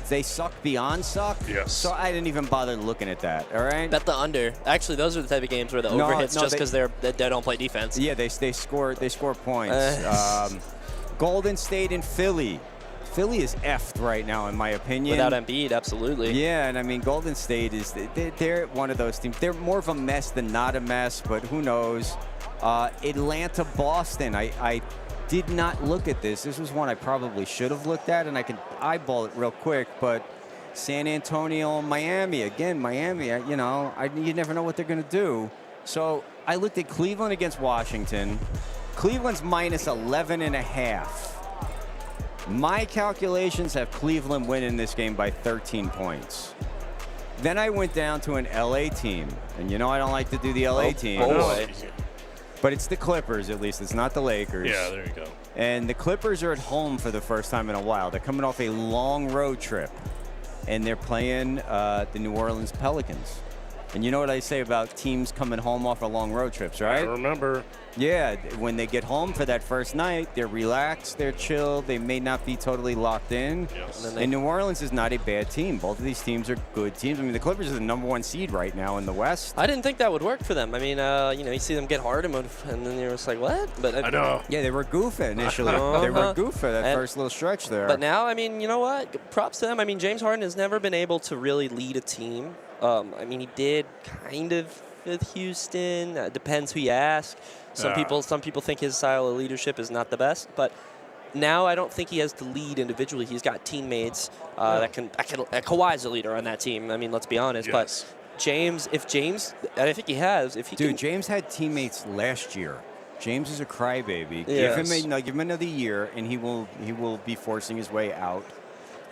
They suck beyond suck. Yes. So I didn't even bother looking at that. All right. bet the under. Actually, those are the type of games where the over hits just because they don't play defense. Yeah, they score points. Golden State and Philly. Philly is effed right now, in my opinion. Without Embiid, absolutely. Yeah, and Golden State they're one of those teams. They're more of a mess than not a mess, but who knows? Atlanta, Boston. I did not look at this. This was one I probably should have looked at, and I can eyeball it real quick. But San Antonio, Miami. Again, Miami. You never know what they're going to do. So I looked at Cleveland against Washington. Cleveland's minus 11.5. My calculations have Cleveland winning this game by 13 points. Then I went down to an LA team. And I don't like to do the LA team. Boy. But it's the Clippers, at least. It's not the Lakers. Yeah, there you go. And the Clippers are at home for the first time in a while. They're coming off a long road trip. And they're playing the New Orleans Pelicans. And you know what I say about teams coming home off of long road trips, right? I remember. Yeah, when they get home for that first night, they're relaxed, they're chilled, they may not be totally locked in. Yes. And New Orleans is not a bad team. Both of these teams are good teams. The Clippers are the #1 seed right now in the West. I didn't think that would work for them. you see them get hard, and then you're just like, what? But I know. Yeah, they were goofy initially. They were goofy that first little stretch there. But now, you know what? Props to them. James Harden has never been able to really lead a team. He did kind of with Houston. Depends who you ask. Some people think his style of leadership is not the best, but now I don't think he has to lead individually. He's got teammates that can. Kawhi's a leader on that team. Let's be honest. Yes. But James, and I think he has. James had teammates last year. James is a crybaby. Yes. Give him another year, and he will be forcing his way out.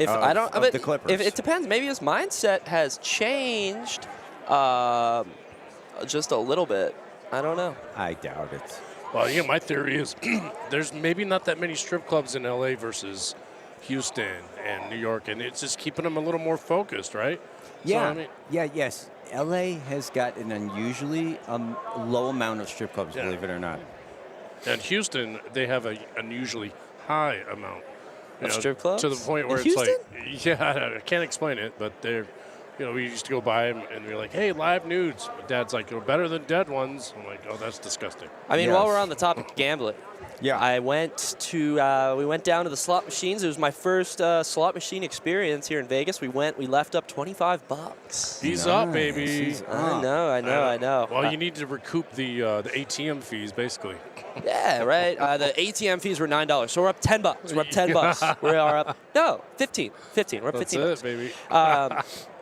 Of the Clippers. If it depends. Maybe his mindset has changed just a little bit. I don't know. I doubt it. Well, my theory is there's maybe not that many strip clubs in LA versus Houston and New York, and it's just keeping them a little more focused, right? Yeah. Yes. LA has got an unusually low amount of strip clubs, believe it or not. And Houston, they have an unusually high amount. Of strip clubs? To the point where in it's Houston? I can't explain it, but they're, we used to go by and we're like, hey, live nudes. My dad's like, better than dead ones. I'm like, oh, that's disgusting. While we're on the topic of gambling, Yeah. I went to, we went down to the slot machines. It was my first slot machine experience here in Vegas. We left up $25. He's up, baby. He's I know. Well, you need to recoup the ATM fees, basically. Yeah, right. The ATM fees were $9, so we're up $10. We're up $10. We are up 15. We're up That's 15. it, baby.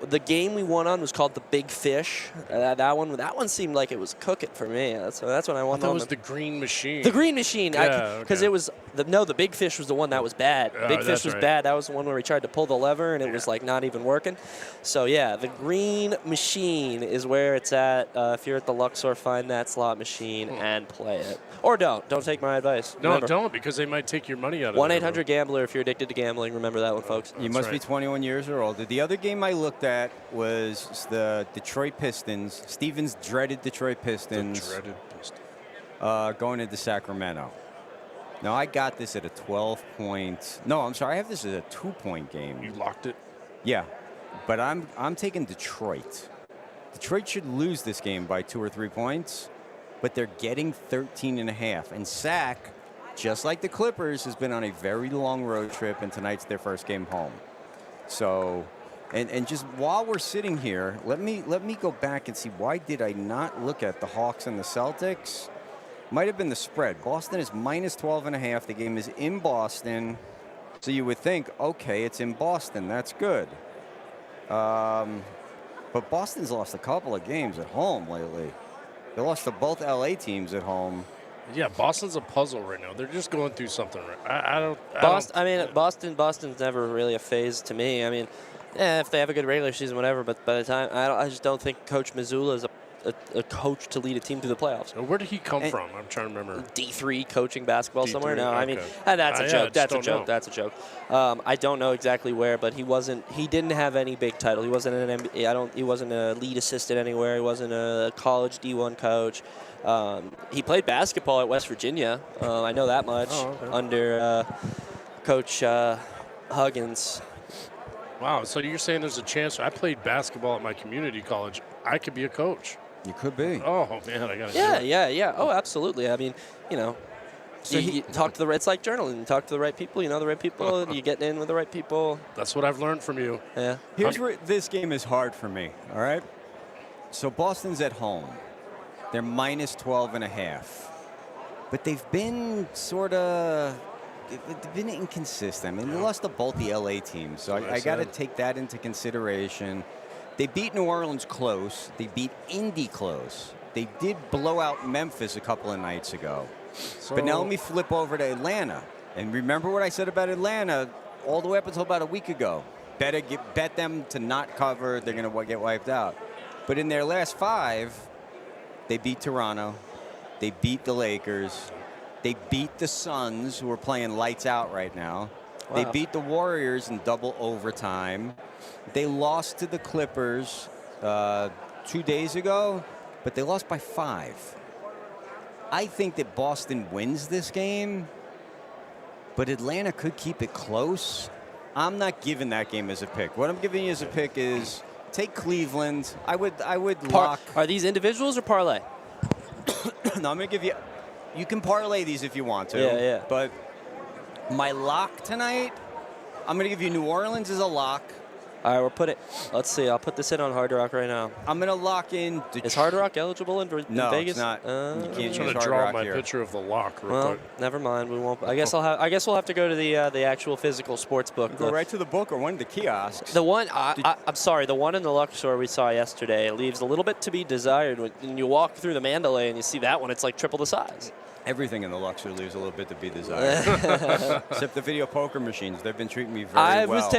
The game we won on was called the Big Fish. That one seemed like it was cooking for me. That's when I won. That was the green machine. The green machine. Yeah, Because okay. it was the Big Fish was the one that was bad. Big Fish that's was right. bad. That was the one where we tried to pull the lever and it was like not even working. So yeah, the green machine is where it's at. If you're at the Luxor, find that slot machine and play it. Or don't. Don't take my advice. No, Remember, don't, because they might take your money out of it. 1-800-GAMBLER if you're addicted to gambling. Remember that one, folks. You must be 21 years or older. The other game I looked at was the Detroit Pistons, Stevens' dreaded Detroit Pistons, going into Sacramento. Now, I got this at a 12-point. No, I'm sorry. I have this as a 2-point game. You locked it? Yeah, but I'm taking Detroit. Detroit should lose this game by 2 or 3 points, but they're getting 13.5. And Sac, just like the Clippers, has been on a very long road trip, and tonight's their first game home. So, and just while we're sitting here, let me go back and see, why did I not look at the Hawks and the Celtics? Might have been the spread. Boston is minus 12.5. The game is in Boston. So you would think, okay, it's in Boston. That's good. But Boston's lost a couple of games at home lately. They lost to both LA teams at home. Yeah, Boston's a puzzle right now. They're just going through something. Boston's never really a phase to me. I mean, if they have a good regular season, whatever. But by the time, I just don't think Coach Mazzulla is a coach to lead a team through the playoffs. Where did he come from? I'm trying to remember. D3 coaching basketball D3, somewhere? No, okay. I mean, that's a joke. That's a don't joke. know. That's a joke. I don't know exactly where, but he didn't have any big title. He wasn't an NBA, he wasn't a lead assistant anywhere. He wasn't a college D1 coach. He played basketball at West Virginia. I know that much. Under Coach Huggins. Wow, so you're saying there's a chance? I played basketball at my community college. I could be a coach. You could be. Oh, man, I got to Yeah. Oh, absolutely. I mean, so you talk to it's like journaling. You talk to the right people. You know the right people. You get in with the right people. That's what I've learned from you. Yeah. Here's where this game is hard for me, all right? So Boston's at home. They're minus 12.5. But they've been they've been inconsistent. I mean, they lost to both the LA teams, so I got to take that into consideration. They beat New Orleans close. They beat Indy close. They did blow out Memphis a couple of nights ago. But now let me flip over to Atlanta. And remember what I said about Atlanta all the way up until about a week ago. Bet them to not cover. They're going to get wiped out. But in their last 5, they beat Toronto. They beat the Lakers. They beat the Suns, who are playing lights out right now. Wow. They beat the Warriors in double overtime. They lost to the Clippers 2 days ago, but they lost by 5. I think that Boston wins this game, but Atlanta could keep it close. I'm not giving that game as a pick. What I'm giving you as a pick is take Cleveland. I would lock. Are these individuals or parlay? No, I'm going to give you. You can parlay these if you want to. Yeah. But my lock tonight, I'm going to give you New Orleans as a lock. All right, let's see. I'll put this in on Hard Rock right now. I'm going to lock in Detroit. Is Hard Rock eligible in Vegas? No, it's not. You I'm can't trying use to Hard draw Rock my here. picture of the lock real Well, quick. never mind. We won't. I guess we'll have to go to the actual physical sports book. Go right to the book or one of the kiosks. The one, I'm sorry, the one in the Luxor we saw yesterday leaves a little bit to be desired. When you walk through the Mandalay and you see that one, it's like triple the size. Everything in the Luxor leaves a little bit to be desired. Except the video poker machines. They've been treating me very well.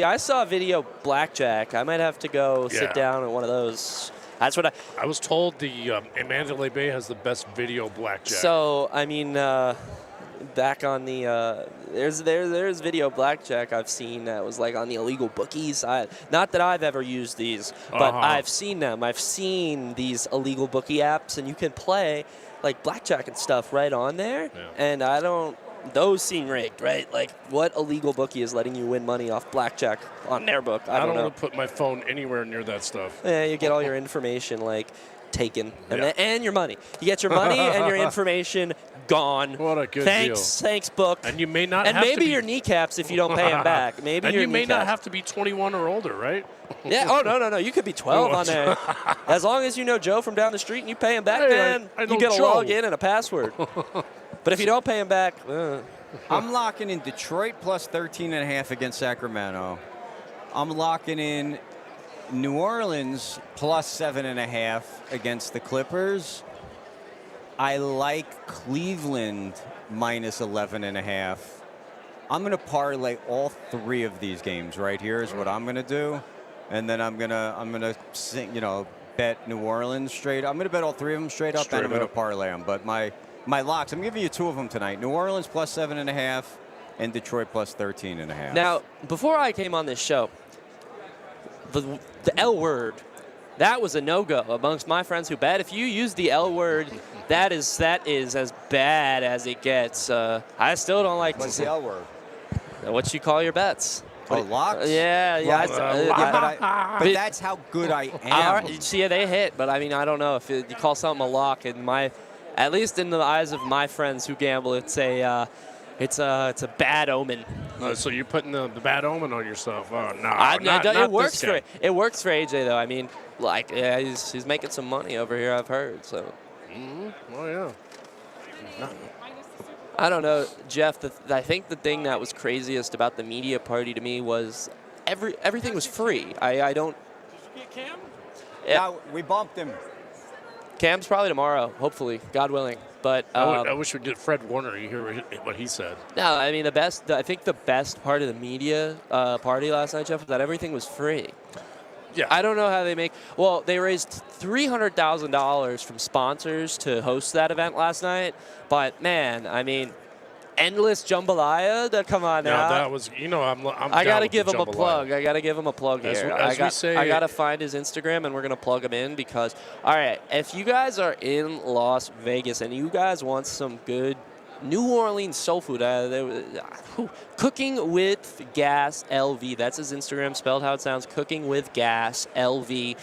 I saw video blackjack. I might have to go sit down at one of those. That's what I was told the Mandalay Bay has the best video blackjack. So, I mean, back on the there's video blackjack I've seen that was like on the illegal bookies. Not that I've ever used these, but I've seen them. I've seen these illegal bookie apps, and you can play like blackjack and stuff right on there. Yeah. And those seem rigged, right? Like, what illegal bookie is letting you win money off blackjack on their book? I don't know. want to put my phone anywhere near that stuff. Yeah, you get all your information like taken and your money. You get your money and your information gone. What a good Thanks, book. And you may not and have maybe to be, your kneecaps if you don't pay him back. Maybe and your you may not kneecaps. have to be 21 or older, right? Yeah. Oh no. You could be 12 on there. As long as you know Joe from down the street and you pay him back, Hey, man, I you know get a Joe. login and a password. But if you don't pay him back, I'm locking in Detroit plus 13.5 against Sacramento. I'm locking in New Orleans plus 7.5 against the Clippers. I like Cleveland minus 11.5. I'm going to parlay all 3 of these games right here is what I'm going to do. And then I'm going to bet New Orleans straight. I'm going to bet all 3 of them straight up, and I'm going to parlay them. But my locks, I'm giving you 2 of them tonight. New Orleans plus 7.5 and Detroit plus 13.5. Now, before I came on this show, the L word, that was a no-go amongst my friends who bet. If you use the L word, that is as bad as it gets. I still don't like What's to the L word? what you call your bets. Oh, locks? Yeah. But that's how good I am. See, they hit, but I mean, I don't know if you call something a lock. At least in the eyes of my friends who gamble, it's a bad omen. So you're putting the bad omen on yourself? Oh no! It works for AJ though. I mean, he's making some money over here. I've heard so. Oh yeah. I don't know, Jeff. I think the thing that was craziest about the media party to me was everything was free. I don't. Did you get Cam? Yeah, we bumped him. Cam's probably tomorrow, hopefully, God willing. But I wish we did Fred Warner. You hear what he said? No, I mean I think the best part of the media party last night, Jeff, was that everything was free. Yeah. I don't know how they make. Well, they raised $300,000 from sponsors to host that event last night. But man, I mean, endless jambalaya. Come on now. Yeah, that was. I'm. I gotta give him a plug. I gotta give him a plug here. As we say, I gotta find his Instagram and we're gonna plug him in because. All right, if you guys are in Las Vegas and you guys want some good New Orleans soul food, Cooking with Gas LV. That's his Instagram, spelled how it sounds. Cooking with Gas LV.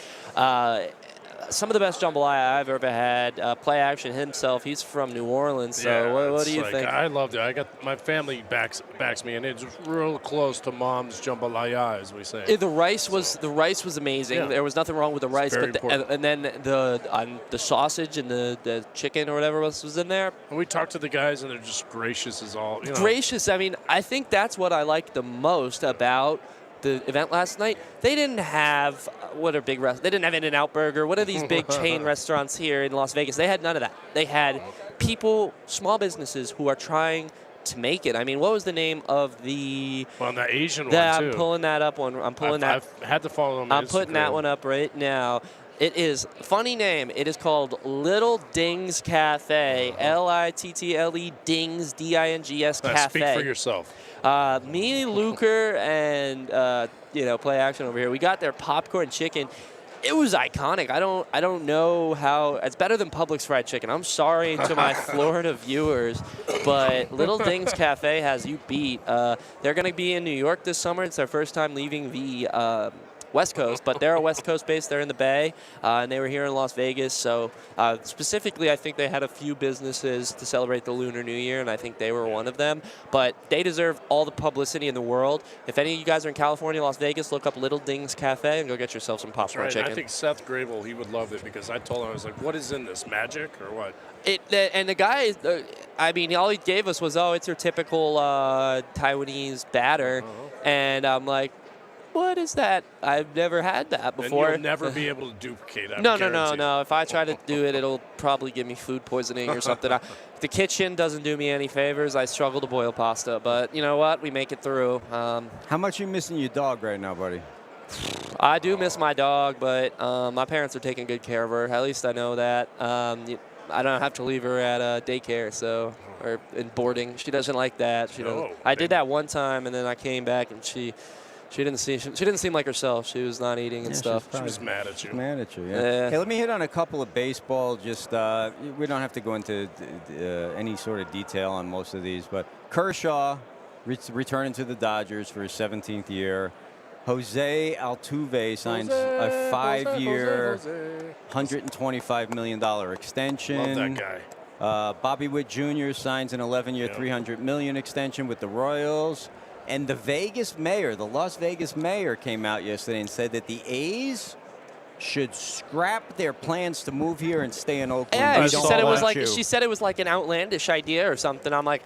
Some of the best jambalaya I've ever had. Play Action himself, he's from New Orleans. So yeah, what do you think? I loved it. I got my family backs me, and it's real close to mom's jambalaya, as we say. The rice was amazing. Yeah. There was nothing wrong with the rice, very but and then the sausage and the chicken or whatever else was in there. And we talked to the guys, and they're just gracious as all. Gracious. I mean, I think that's what I liked the most about the event last night. They didn't have what are big restaurants. They didn't have In-N-Out Burger. What are these big chain restaurants here in Las Vegas? They had none of that. They had people, small businesses who are trying to make it. I mean, what was the name of the? Well, the Asian one too. I'm pulling that up. I've had to follow them. I'm putting that one up right now. It is funny name. It is called Little Dings Cafe. Little Dings Dings Cafe. Speak for yourself. Me, Luker, and Play Action over here. We got their popcorn chicken. It was iconic. I don't know how. It's better than Publix fried chicken. I'm sorry to my Florida viewers, but Little Dings Cafe has you beat. They're going to be in New York this summer. It's their first time leaving the West Coast, but they're a West Coast base. They're in the Bay, and they were here in Las Vegas. So specifically, I think they had a few businesses to celebrate the Lunar New Year, and I think they were one of them. But they deserve all the publicity in the world. If any of you guys are in California, Las Vegas, look up Little Dings Cafe and go get yourself some popcorn chicken. I think Seth Grabel, he would love it because I told him, I was like, what is in this, magic or what? And the guy, I mean, all he gave us was, it's your typical Taiwanese batter. And I'm like, what is that? I've never had that before. And you'll never be able to duplicate that. No. If I try to do it, it'll probably give me food poisoning or something. The kitchen doesn't do me any favors. I struggle to boil pasta, but you know what? We make it through. How much are you missing your dog right now, buddy? I do miss my dog, but my parents are taking good care of her. At least I know that. I don't have to leave her at daycare, or in boarding. She doesn't like that. I did that one time, and then I came back, and she didn't seem like herself. She was not eating and stuff. She was mad at you. Mad at you, yeah. Hey, let me hit on a couple of baseball. Just we don't have to go into any sort of detail on most of these, but Kershaw returning to the Dodgers for his 17th year. Jose Altuve signs a 5-year, $125 million extension. Love that guy. Bobby Witt Jr. signs an 11-year, $300 million extension with the Royals. And the Las Vegas mayor came out yesterday and said that the A's should scrap their plans to move here and stay in Oakland. Yeah, They she don't said it was want like you. she said it was like an outlandish idea or something. I'm like,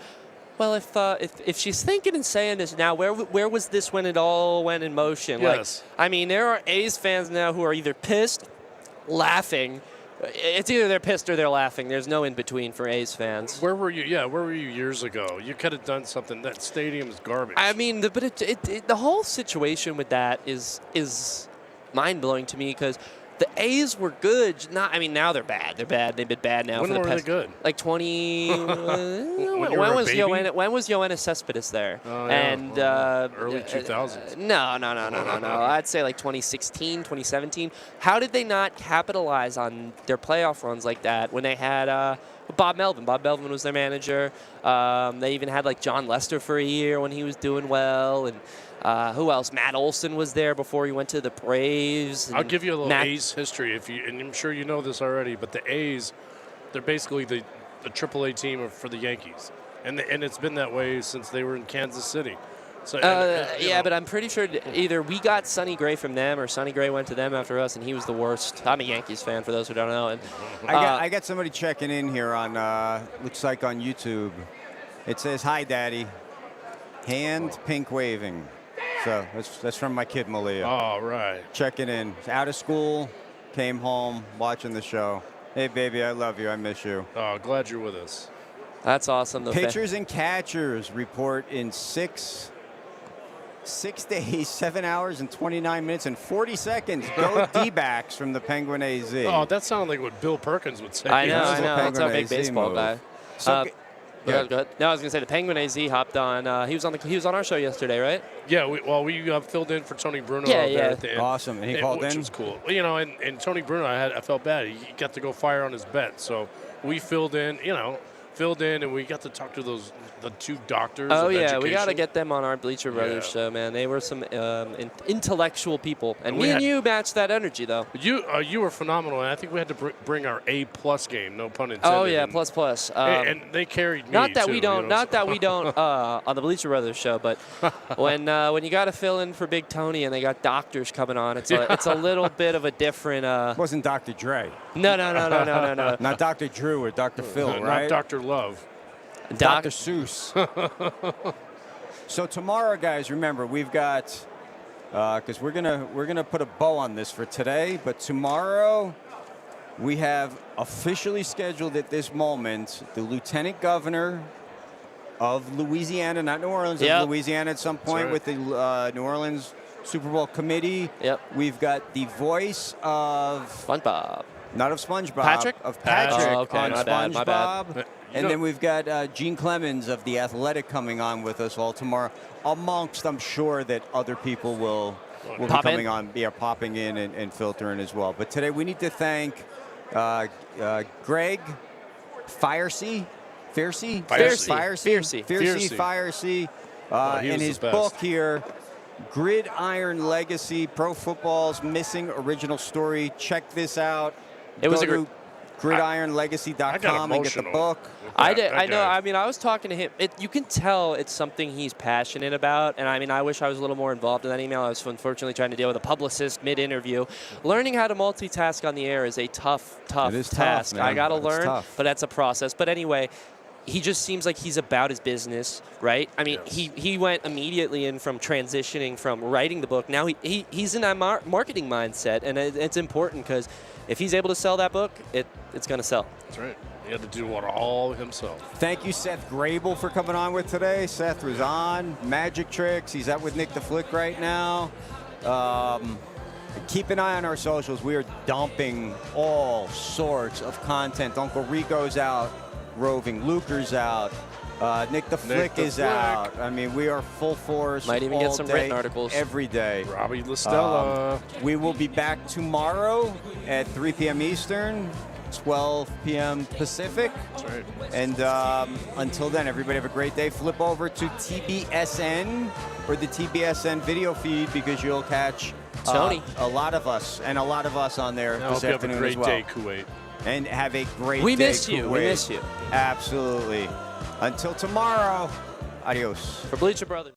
well, if she's thinking and saying this now, where was this when it all went in motion? Yes. Like, I mean, there are A's fans now who are either pissed, laughing. It's either they're pissed or they're laughing. There's no in between for A's fans. Where were you? Yeah, where were you years ago? You could have done something. That stadium is garbage. I mean, but the whole situation with that is mind blowing to me because the A's were good. I mean, now they're bad. They're bad. They've been bad now When for the were past. they good? Like 20. you when were a was baby? Yoenis Cespedes there? Oh, yeah. And Early 2000s. No. I'd say like 2016, 2017. How did they not capitalize on their playoff runs like that when they had Bob Melvin? Bob Melvin was their manager. They even had like John Lester for a year when he was doing well, and who else? Matt Olson was there before he went to the Braves. I'll give you a little Matt- A's history, and I'm sure you know this already, but the A's, they're basically the AAA team for the Yankees, and it's been that way since they were in Kansas City. So you know. But I'm pretty sure either we got Sonny Gray from them or Sonny Gray went to them after us, and he was the worst. I'm a Yankees fan, for those who don't know. And I got somebody checking in here on, looks like on YouTube. It says, "Hi, Daddy." Hand pink waving. So that's from my kid, Malia. All right. Checking in. Out of school, came home, watching the show. Hey, baby, I love you. I miss you. Oh, glad you're with us. that's awesome. Pitchers and catchers report in 6 days, 7 hours, and 29 minutes, and 40 seconds. Go D-backs from the Penguin AZ. Oh, that sounded like what Bill Perkins would say. I know. This is a That's our Penguin big AZ baseball move. guy. So, Go ahead. No, I was gonna say the Penguin AZ hopped on. He was on our show yesterday, right? Yeah, we filled in for Tony Bruno Yeah, out there yeah. at the end. Awesome, and he called which in? was cool. Well, you know, and Tony Bruno, I felt bad. He got to go fire on his bet, so we filled in, and we got to talk to the two doctors. Oh of yeah, we education. got to get them on our Bleacher Brothers show, man. They were some intellectual people, and We me and had- you matched that energy, though. You were phenomenal, and I think we had to bring our A+ game, no pun intended. Oh yeah, and, plus. and they carried me. Not that too, we don't. you know, Not that we don't on the Bleacher Brothers show, but when you got to fill in for Big Tony and they got doctors coming on, it's a little bit of a different. it wasn't Dr. Dre. No. Not Dr. Drew or Dr. Phil, not right? Dr. Love. Dr. Seuss. So tomorrow, guys, remember we've got because we're gonna put a bow on this for today, but tomorrow we have officially scheduled at this moment the Lieutenant Governor of Louisiana, not New Orleans, Yep. of Louisiana at some point right. with the New Orleans Super Bowl committee. Yep. We've got the voice of SpongeBob. not of SpongeBob. Patrick? Of Patrick Oh, okay, on my bad, my SpongeBob. bad. And then we've got Gene Clemens of The Athletic coming on with us all tomorrow, amongst, I'm sure, that other people will be Pop in? coming on, popping in and filtering as well. But today we need to thank Greg Fiersey. Fiersey. Oh, he in was his the best. book here, Gridiron Legacy, Pro Football's Missing Original Story. Check this out. It was Go a gr- to gridironlegacy.com and get the emotional. book. I That know. guy. I mean, I was talking to him. You can tell it's something he's passionate about. And I mean, I wish I was a little more involved in that email. I was unfortunately trying to deal with a publicist mid-interview. Learning how to multitask on the air is a tough It is tough, task. man. I got to It's learn, tough. but that's a process. But anyway, he just seems like he's about his business, right? I mean, Yes. he went immediately in from transitioning from writing the book. Now he's in that marketing mindset, and it's important because if he's able to sell that book, it's going to sell. That's right. He had to do it all himself. Thank you, Seth Grabel, for coming on with today. Seth was on Magic Tricks. He's out with Nick the Flick right now. Keep an eye on our socials. We are dumping all sorts of content. Uncle Rico's out roving. Luker's out. Nick the Flick the is Flick. out. I mean, we are full force. Might even all get some day, written articles. every day. Robbie LaStella. We will be back tomorrow at 3 p.m. Eastern, 12 p.m. Pacific. That's right. And until then, everybody have a great day. Flip over to TBSN or the TBSN video feed because you'll catch Tony. a lot of us on there I this hope you have a afternoon great as well. day, Kuwait. and have a great We day. miss you. We Kuwait. miss you. Absolutely. Until tomorrow, adios. For Bleacher Brothers.